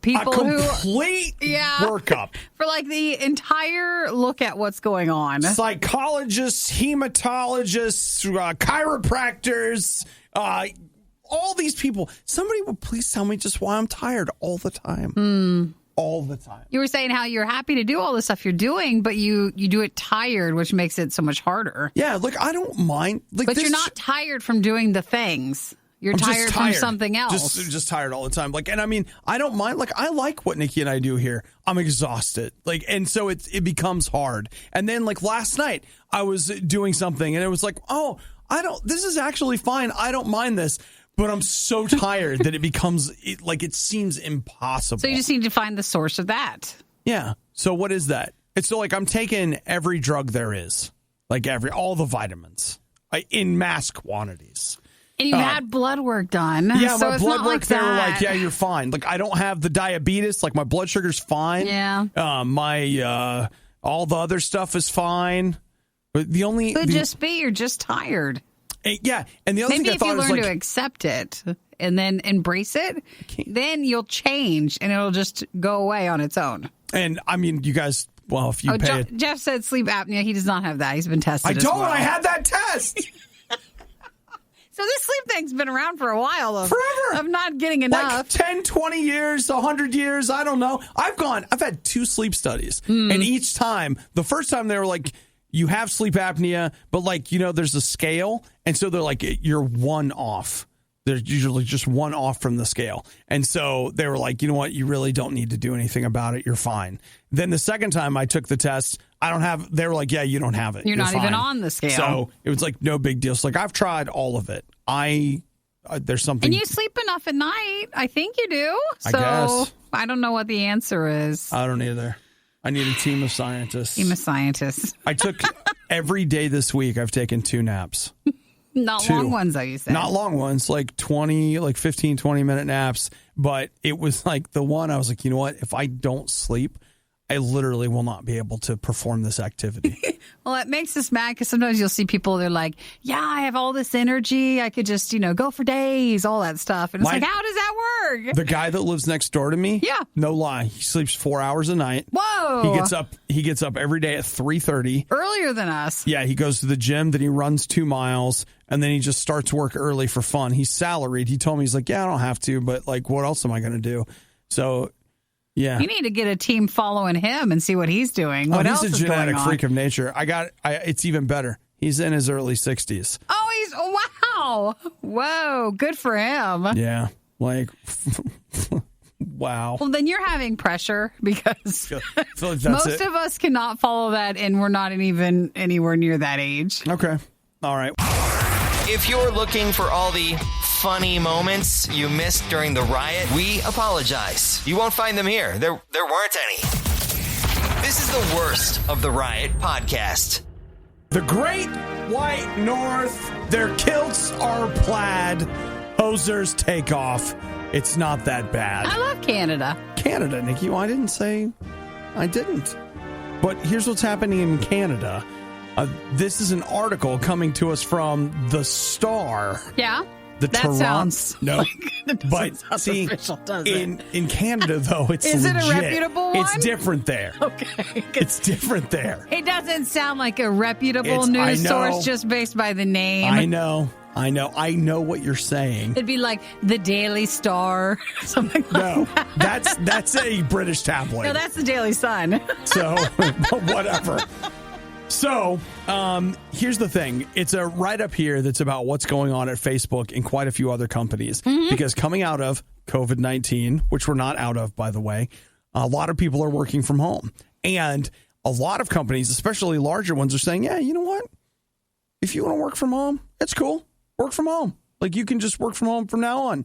people complete workup for like the entire look at what's going on. Psychologists, hematologists, chiropractors, all these people. Somebody would please tell me just why I'm tired all the time. All the time. You were saying how you're happy to do all the stuff you're doing, but you do it tired, which makes it so much harder. Yeah, look, I don't mind. But you're not tired from doing the things. I'm tired from something else. Just tired all the time. Like, and I mean, I don't mind. Like, I like what Nikki and I do here. I'm exhausted. Like, and so it becomes hard. And then, like, last night I was doing something and it was like, oh, this is actually fine. I don't mind this. But I'm so tired that it seems impossible. So you just need to find the source of that. Yeah. So what is that? It's so like I'm taking every drug there is, like all the vitamins. in mass quantities. And you had blood work done. Yeah, so my it's blood not work, like they were that. like, yeah, you're fine. Like, I don't have the diabetes. Like, my blood sugar's fine. Yeah. My all the other stuff is fine. But the only... Could just be you're just tired. Yeah, and the other Maybe thing I if thought you was learn like... to accept it and then embrace it, then you'll change and it'll just go away on its own. And, I mean, you guys... Well, if you pay it... Jeff said sleep apnea. He does not have that. He's been tested. I as don't. well. I had that test. So this sleep thing's been around for a while. Forever. Of not getting enough. Like 10, 20 years, 100 years, I don't know. I've had 2 sleep studies. And each time, the first time they were like, you have sleep apnea, but like, there's a scale. And so they're like, you're 1 off. There's usually just 1 off from the scale. And so they were like, you know what? You really don't need to do anything about it. You're fine. Then the second time I took the test, they were like, yeah, you don't have it. You're not fine. even on the scale. So it was like no big deal. So like I've tried all of it. There's something. And you sleep enough at night. I think you do. I So guess. I don't know what the answer is. I don't either. I need a team of scientists. I'm a scientist. I took every day this week. I've taken 2 naps. Not 2. long ones, though, you said. Not long ones, like 15, 20-minute naps. But it was like the one I was like, you know what? If I don't sleep, I literally will not be able to perform this activity. Well, it makes us mad because sometimes you'll see people, they're like, yeah, I have all this energy. I could just, go for days, all that stuff. And it's like, how does that work? The guy that lives next door to me, Yeah. no lie, he sleeps 4 hours a night. Whoa. He gets up every day at 3:30. Earlier than us. Yeah, he goes to the gym, then he runs 2 miles, and then he just starts work early for fun. He's salaried. He told me, he's like, yeah, I don't have to, but like, what else am I going to do? So, yeah. You need to get a team following him and see what he's doing. What else he's is a genetic going on? freak of nature. It's even better. He's in his early 60s. Oh, wow. Whoa, good for him. Yeah, like, wow. Well, then you're having pressure because I feel like that's most of us cannot follow that, and we're not even anywhere near that age. Okay. All right. If you're looking for all the funny moments you missed during the riot, we apologize. You won't find them here. There weren't any. This is the worst of the Riot podcast. The Great White North, their kilts are plaid. Hosers take off. It's not that bad. I love Canada. Canada, Nikki. Well, I didn't say I didn't. But here's what's happening in Canada. This is an article coming to us from The Star. Yeah. The That Toronto. sounds No, but sound see, official, does it? in Canada though, it's Is it a legit. reputable It's one? different there. Okay. It's different there. It doesn't sound like a reputable I news know. source just based by the name. I know what you're saying. It'd be like the Daily Star, something like No, that. that's a British tabloid. No, that's the Daily Sun. So, whatever. So, here's the thing. It's a write-up here that's about what's going on at Facebook and quite a few other companies. Because coming out of COVID-19, which we're not out of, by the way, a lot of people are working from home. And a lot of companies, especially larger ones, are saying, yeah, you know what? If you want to work from home, it's cool. Work from home. Like, you can just work from home from now on.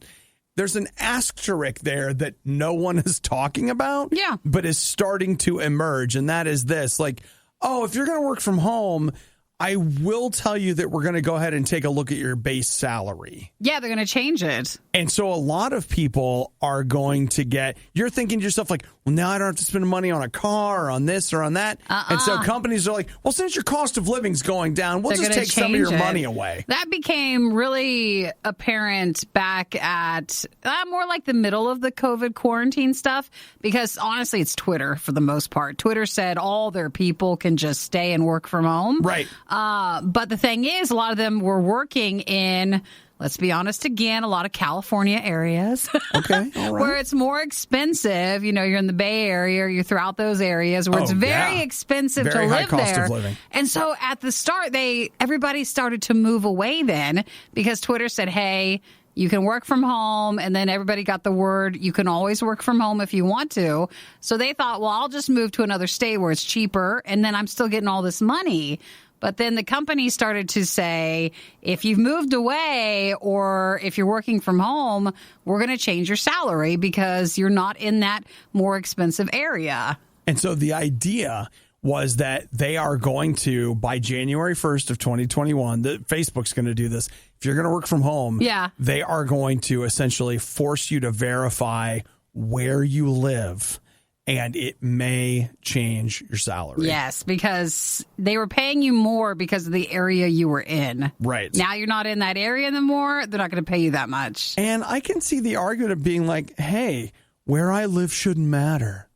There's an asterisk there that no one is talking about, Yeah. but is starting to emerge. And that is this, like, oh, if you're going to work from home, I will tell you that we're going to go ahead and take a look at your base salary. Yeah, they're going to change it. And so a lot of people are going to you're thinking to yourself like, well, now I don't have to spend money on a car or on this or on that. And so companies are like, well, since your cost of living's going down, we'll They're just gonna take some of your change it. money away. That became really apparent back at more like the middle of the COVID quarantine stuff, because honestly, it's Twitter for the most part. Twitter said all their people can just stay and work from home. Right. But the thing is, a lot of them were working in, let's be honest again, a lot of California areas. Okay. All right. Where it's more expensive. You know, you're in the Bay Area, you're throughout those areas where it's very expensive Very to high live cost there. of living. And so at the start, everybody started to move away then, because Twitter said, hey, you can work from home. And then everybody got the word, you can always work from home if you want to. So they thought, well, I'll just move to another state where it's cheaper, and then I'm still getting all this money. But then the company started to say, if you've moved away or if you're working from home, we're going to change your salary because you're not in that more expensive area. And so the idea was that they are going to, by January 1st of 2021, Facebook's going to do this. If you're going to work from home, they are going to essentially force you to verify where you live, and it may change your salary. Yes, because they were paying you more because of the area you were in. Right. Now you're not in that area anymore. They're not going to pay you that much. And I can see the argument of being like, hey, where I live shouldn't matter.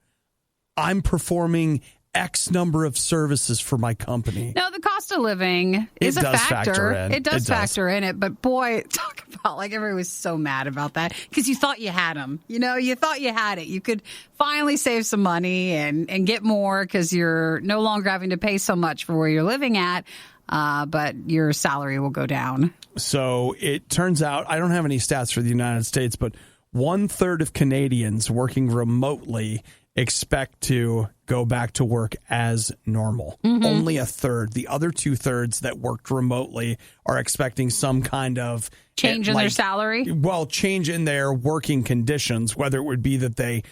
I'm performing X number of services for my company. No, the cost of living is a factor. It does factor in it. But boy, talk about like everybody was so mad about that because you thought you had them. You know, you thought you had it. You could finally save some money and get more because you're no longer having to pay so much for where you're living at. But your salary will go down. So it turns out, I don't have any stats for the United States, but 1/3 of Canadians working remotely expect to go back to work as normal. Only 1/3. The other 2/3 that worked remotely are expecting some kind of change in their salary. Well, change in their working conditions, whether it would be that they,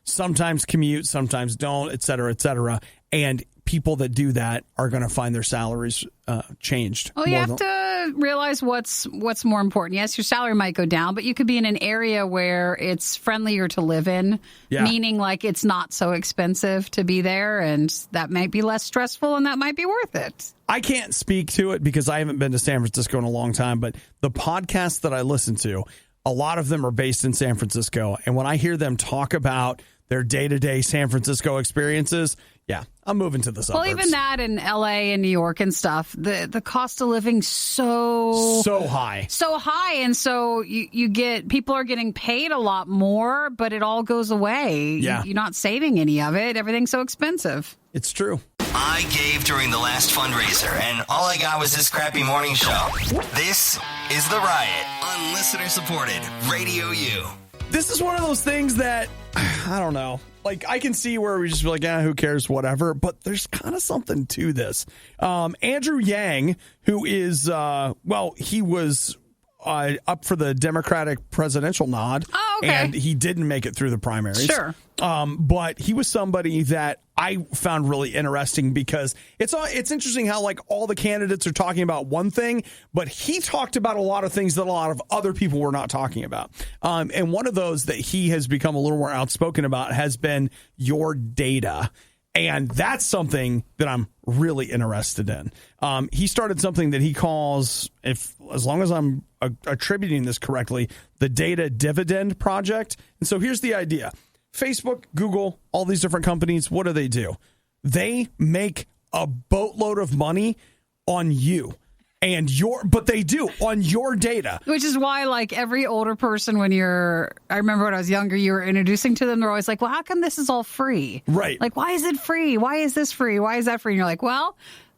sometimes commute, sometimes don't, et cetera, and people that do that are going to find their salaries changed. Well, you have to realize what's more important. Yes, your salary might go down, but you could be in an area where it's friendlier to live in, meaning like it's not so expensive to be there, and that might be less stressful, and that might be worth it. I can't speak to it because I haven't been to San Francisco in a long time, but the podcasts that I listen to, a lot of them are based in San Francisco, and when I hear them talk about their day-to-day San Francisco experiences, I'm moving to the suburbs. Well, even that in L.A. and New York and stuff, the cost of living so high. So high, and so you get, people are getting paid a lot more, but it all goes away. Yeah. You're not saving any of it. Everything's so expensive. It's true. I gave during the last fundraiser, and all I got was this crappy morning show. This is The Riot on listener-supported Radio U. This is one of those things that, I don't know. Like, I can see where we just be like, who cares, whatever. But there's kind of something to this. Andrew Yang, who is, he was up for the Democratic presidential nod. Oh, okay. And he didn't make it through the primaries. Sure. But he was somebody that I found really interesting because it's interesting how like all the candidates are talking about one thing, but he talked about a lot of things that a lot of other people were not talking about. And one of those that he has become a little more outspoken about has been your data. And that's something that I'm really interested in. He started something that he calls, as long as I'm attributing this correctly, the Data Dividend Project. And so here's the idea. Facebook, Google, all these different companies, what do? They make a boatload of money on you. But they do on your data. Which is why, like, every older person, I remember when I was younger, you were introducing to them, they're always like, well, how come this is all free? Right. Like, why is it free? Why is this free? Why is that free? And you're like, well,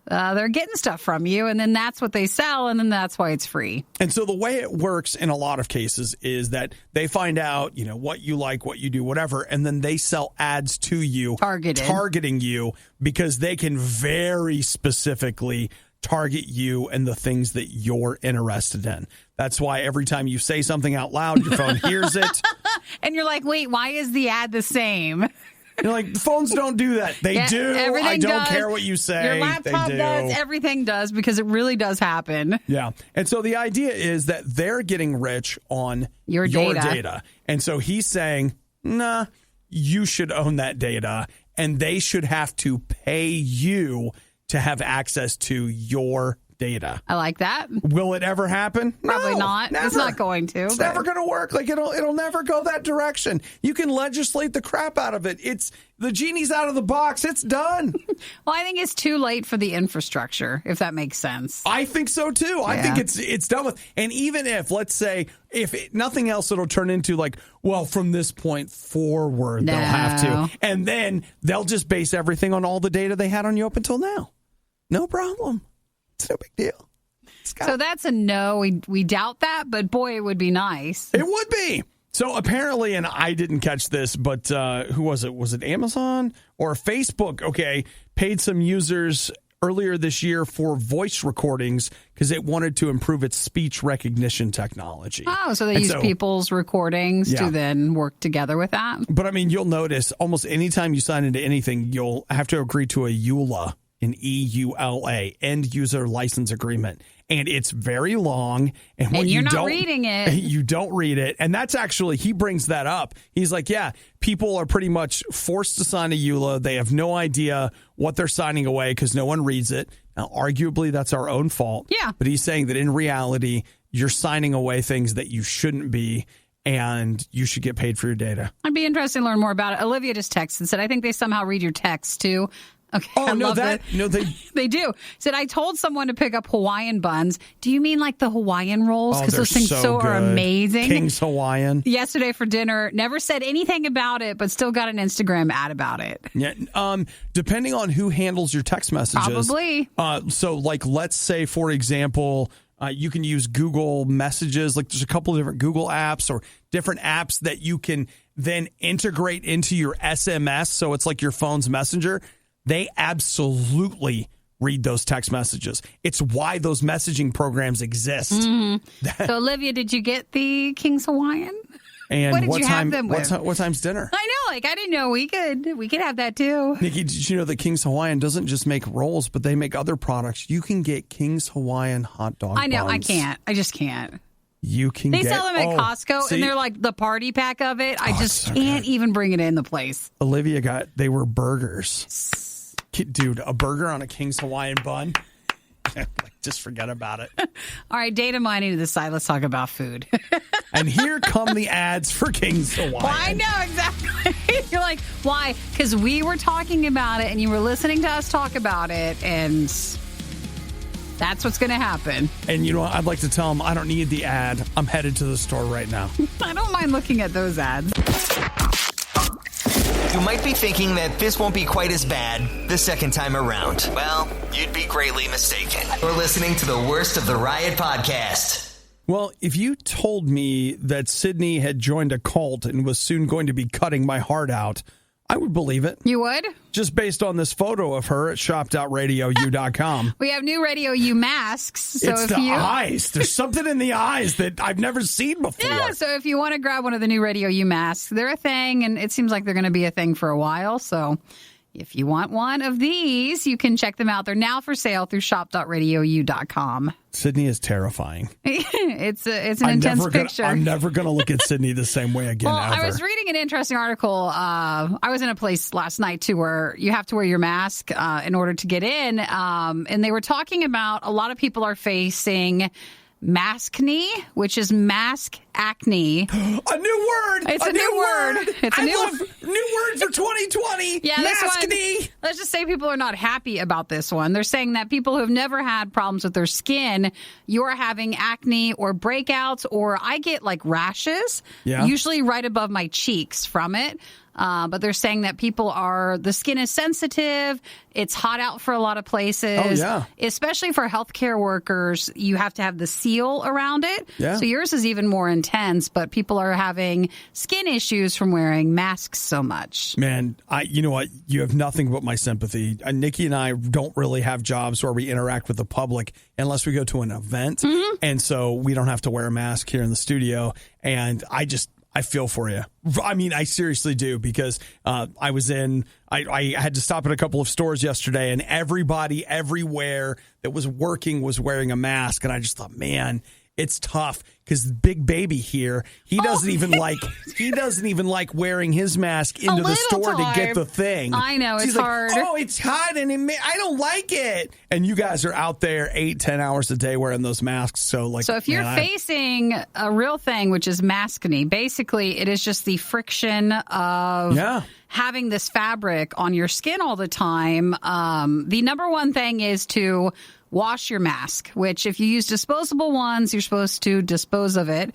they're getting stuff from you, and then that's what they sell, and then that's why it's free. And so the way it works in a lot of cases is that they find out, what you like, what you do, whatever, and then they sell ads to you, targeting you, because they can very specifically target you and the things that you're interested in. That's why every time you say something out loud, your phone hears it. And you're like, wait, why is the ad the same? You're like, the phones don't do that. They do. I don't care what you say. Your laptop does. Everything does, because it really does happen. Yeah. And so the idea is that they're getting rich on your data. And so he's saying, nah, you should own that data, and they should have to pay you to have access to your data. I like that. Will it ever happen? Probably no, not. Never. It's not going to. It's never going to work. Like it'll never go that direction. You can legislate the crap out of it. The genie's out of the box. It's done. Well, I think it's too late for the infrastructure, if that makes sense. I think so too. I think it's done with. And even if, let's say, nothing else, it'll turn into like, well, from this point forward, they'll have to, and then they'll just base everything on all the data they had on you up until now. No problem. It's no big deal. So that's a no. We doubt that, but boy, it would be nice. It would be. So apparently, and I didn't catch this, but who was it? Was it Amazon or Facebook? Okay, paid some users earlier this year for voice recordings because it wanted to improve its speech recognition technology. Oh, so they use people's recordings to then work together with that? But, I mean, you'll notice almost anytime you sign into anything, you'll have to agree to a EULA, an EULA, End User License Agreement. And it's very long. And you're not reading it. You don't read it. And that's actually, he brings that up. He's like, yeah, people are pretty much forced to sign a EULA. They have no idea what they're signing away because no one reads it. Now, arguably, that's our own fault. Yeah. But he's saying that in reality, you're signing away things that you shouldn't be, and you should get paid for your data. I'd be interested to learn more about it. Olivia just texted and said, I think they somehow read your text, too. Okay, oh, no, they do. Said, I told someone to pick up Hawaiian buns. Do you mean like the Hawaiian rolls? Because those things are amazing. King's Hawaiian. Yesterday for dinner, never said anything about it, but still got an Instagram ad about it. Yeah. Depending on who handles your text messages. Probably. So, like, let's say, for example, you can use Google Messages. Like, there's a couple of different Google apps or different apps that you can then integrate into your SMS. So it's like your phone's messenger. They absolutely read those text messages. It's why those messaging programs exist. Mm-hmm. So, Olivia, did you get the King's Hawaiian? And what did you have them with? What time's dinner? I know, I didn't know we could have that too. Nikki, did you know that King's Hawaiian doesn't just make rolls, but they make other products? You can get King's Hawaiian hot dog I know, buns. I can't. I just can't. You can They sell them at Costco, and they're like the party pack of it. I just can't even bring it in the place. Olivia they were burgers. Dude, a burger on a King's Hawaiian bun? Just forget about it. All right, data mining to the side. Let's talk about food. And here come the ads for King's Hawaiian. Well, I know, exactly. You're like, why? Because we were talking about it, and you were listening to us talk about it, and that's what's going to happen. And you know what? I'd like to tell them I don't need the ad. I'm headed to the store right now. I don't mind looking at those ads. You might be thinking that this won't be quite as bad the second time around. Well, you'd be greatly mistaken. You're listening to the worst of the Riot podcast. Well, if you told me that Sydney had joined a cult and was soon going to be cutting my heart out, I would believe it. You would? Just based on this photo of her at shop.radiou.com. We have new RadioU masks. So it's the eyes. There's something in the eyes that I've never seen before. Yeah, so if you want to grab one of the new RadioU masks, they're a thing, and it seems like they're going to be a thing for a while. So if you want one of these, you can check them out. They're now for sale through shop.radiou.com. Sydney is terrifying. It's an intense picture. I'm never going to look at Sydney the same way again, well, ever. I was reading an interesting article. I was in a place last night, too, where you have to wear your mask in order to get in. And they were talking about a lot of people are facing maskne, which is mask acne. A new word. It's a new word. It's I love new words for 2020. Yeah, maskne. Let's just say people are not happy about this one. They're saying that people who have never had problems with their skin, you're having acne or breakouts, or I get like rashes, usually right above my cheeks from it. But they're saying that the skin is sensitive. It's hot out for a lot of places. Oh, yeah. Especially for healthcare workers, you have to have the seal around it. Yeah. So yours is even more intense, but people are having skin issues from wearing masks so much. Man, you know what? You have nothing but my sympathy. Nikki and I don't really have jobs where we interact with the public unless we go to an event. Mm-hmm. And so we don't have to wear a mask here in the studio. And I feel for you. I mean, I seriously do, because I had to stop at a couple of stores yesterday, and everybody everywhere that was working was wearing a mask. And I just thought, man, it's tough, because Big Baby here, he doesn't even like wearing his mask into the store to get the thing. I know, it's hard. Like, it's hot and I don't like it. And you guys are out there 8-10 hours a day wearing those masks. So if you're facing a real thing, which is maskne, basically it is just the friction of having this fabric on your skin all the time. The number one thing is to wash your mask, which if you use disposable ones, you're supposed to dispose of it.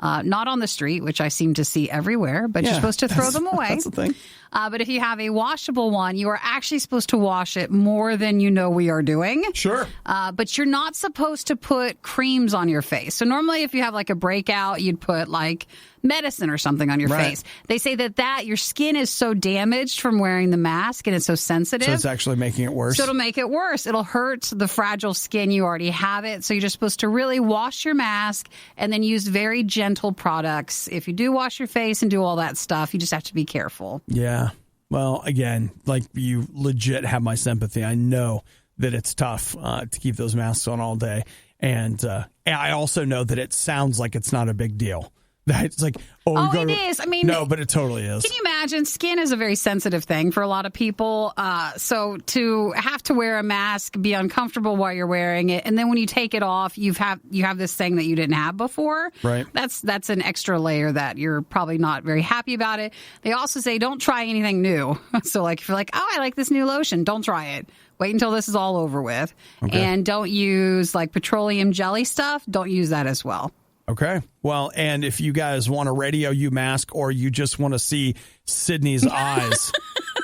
Not on the street, which I seem to see everywhere, but you're supposed to throw them away. That's the thing. But if you have a washable one, you are actually supposed to wash it more than you know we are doing. Sure. But you're not supposed to put creams on your face. So normally if you have like a breakout, you'd put like medicine or something on your face. They say that your skin is so damaged from wearing the mask and it's so sensitive. So it's actually making it worse. So it'll make it worse. It'll hurt the fragile skin. You already have it. So you're just supposed to really wash your mask and then use very gentle products. If you do wash your face and do all that stuff, you just have to be careful. Yeah. Well, again, like you legit have my sympathy. I know that it's tough to keep those masks on all day. And I also know that it sounds like it's not a big deal. That it's like, it is. I mean, no, but it totally is. Can you imagine? Skin is a very sensitive thing for a lot of people. So to have to wear a mask, be uncomfortable while you're wearing it, and then when you take it off, you have this thing that you didn't have before. Right. That's an extra layer that you're probably not very happy about it. They also say don't try anything new. So like if you're like, oh, I like this new lotion, don't try it. Wait until this is all over with. Okay. And don't use like petroleum jelly stuff. Don't use that as well. Okay. Well, and if you guys want a RadioU mask or you just want to see Sydney's eyes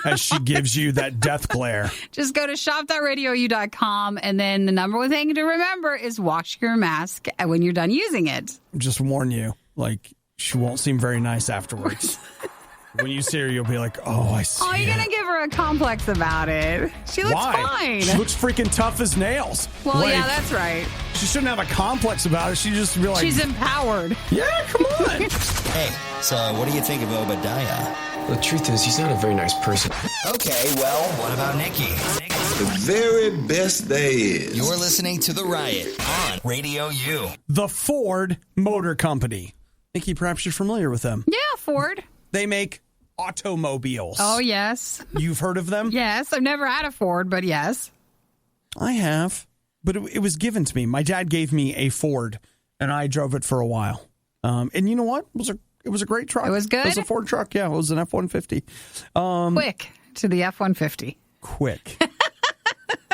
as she gives you that death glare, just go to shop.radiou.com. And then the number one thing to remember is wash your mask when you're done using it. Just warn you, like, she won't seem very nice afterwards. When you see her, you'll be like, oh, I see. Oh, you're going to give her a complex about it. She looks fine. She looks freaking tough as nails. Well, yeah, that's right. She shouldn't have a complex about it. She just be like... She's empowered. Yeah, come on. Hey, so what do you think of Obadiah? The truth is, he's not a very nice person. Okay, well, what about Nikki? The very best there is. You're listening to The Riot on Radio U. The Ford Motor Company. Nikki, perhaps you're familiar with them. Yeah, Ford. They make automobiles. Oh, yes. You've heard of them? Yes. I've never had a Ford, but yes. I have, but it was given to me. My dad gave me a Ford, and I drove it for a while. And you know what? It was a great truck. It was good? It was a Ford truck. Yeah, it was an F-150. Quick to the F-150. Quick.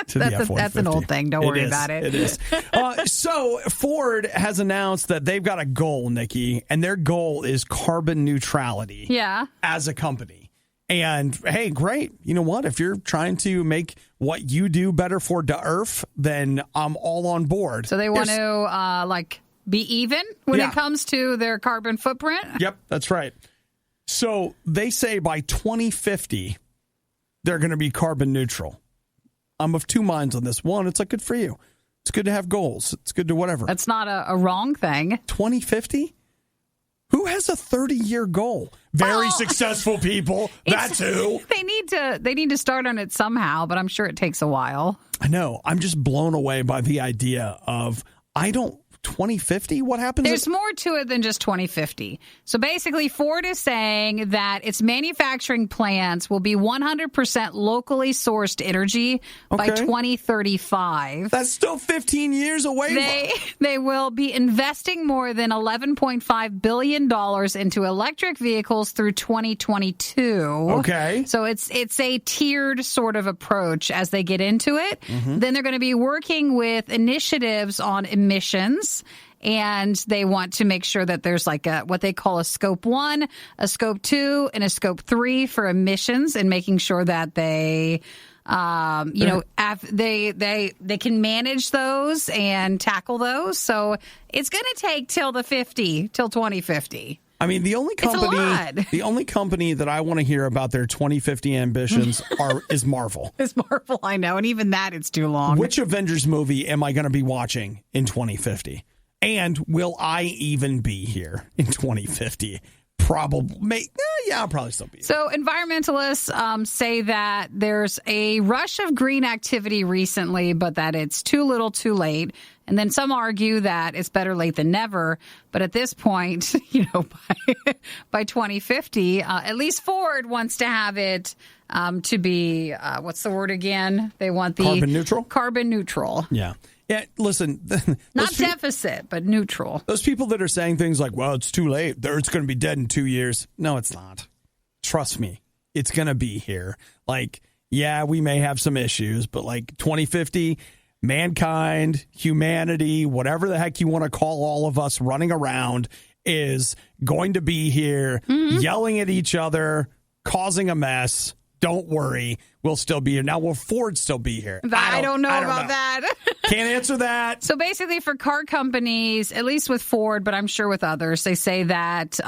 To the F-150. That's an old thing. Don't worry about it. It is. So Ford has announced that they've got a goal, Nikki, and their goal is carbon neutrality. Yeah. As a company. And hey, great. You know what? If you're trying to make what you do better for the earth, then I'm all on board. So they want to be even when it comes to their carbon footprint? Yep, that's right. So they say by 2050, they're going to be carbon neutral. I'm of two minds on this. One, it's like good for you. It's good to have goals. It's good to whatever. That's not a wrong thing. 2050? Who has a 30-year goal? Very successful people. That's who. They need to start on it somehow, but I'm sure it takes a while. I know. I'm just blown away by the idea of 2050? What happens? There's more to it than just 2050. So basically, Ford is saying that its manufacturing plants will be 100% locally sourced energy by 2035. That's still 15 years away. They will be investing more than $11.5 billion into electric vehicles through 2022. Okay. So it's a tiered sort of approach as they get into it. Mm-hmm. Then they're going to be working with initiatives on emissions. And they want to make sure that there's like what they call a scope 1, a scope 2, and a scope 3 for emissions, and making sure that they, they can manage those and tackle those. So it's going to take till 2050. I mean, the only company that I want to hear about their 2050 ambitions is Marvel. It's Marvel, I know, and even that it's too long. Which Avengers movie am I going to be watching in 2050? And will I even be here in 2050? Probably. I'll probably still be here. So environmentalists say that there's a rush of green activity recently, but that it's too little too late. And then some argue that it's better late than never. But at this point, by 2050, at least Ford wants to have it to be, what's the word again? They want the carbon neutral? Carbon neutral. Yeah. Yeah, listen. Not deficit, but neutral. Those people that are saying things like, well, it's too late. It's going to be dead in 2 years. No, it's not. Trust me. It's going to be here. Like, yeah, we may have some issues, but like 2050, mankind, humanity, whatever the heck you want to call all of us running around is going to be here, yelling at each other, causing a mess. don't worry, we'll still be here. Now, will Ford still be here? I don't know about that. Can't answer that. So basically for car companies, at least with Ford, but I'm sure with others, they say that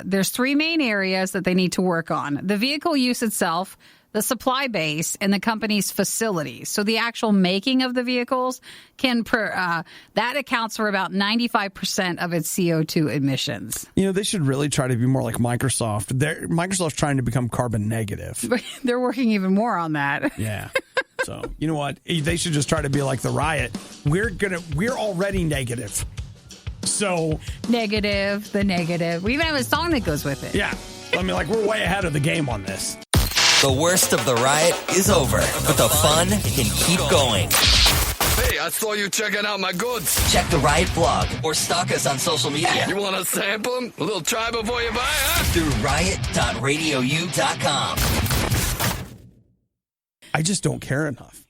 there's 3 main areas that they need to work on. The vehicle use itself, the supply base, and the company's facilities. So the actual making of the vehicles that accounts for about 95% of its CO2 emissions. They should really try to be more like Microsoft. Microsoft's trying to become carbon negative. They're working even more on that. Yeah. So, you know what? They should just try to be like the RIOT. We're already negative. So negative. We even have a song that goes with it. Yeah. We're way ahead of the game on this. The worst of the riot is over, but the fun can keep going. Hey, I saw you checking out my goods. Check the Riot blog or stalk us on social media. You want to sample them? A little try before you buy, huh? Through riot.radiou.com. I just don't care enough.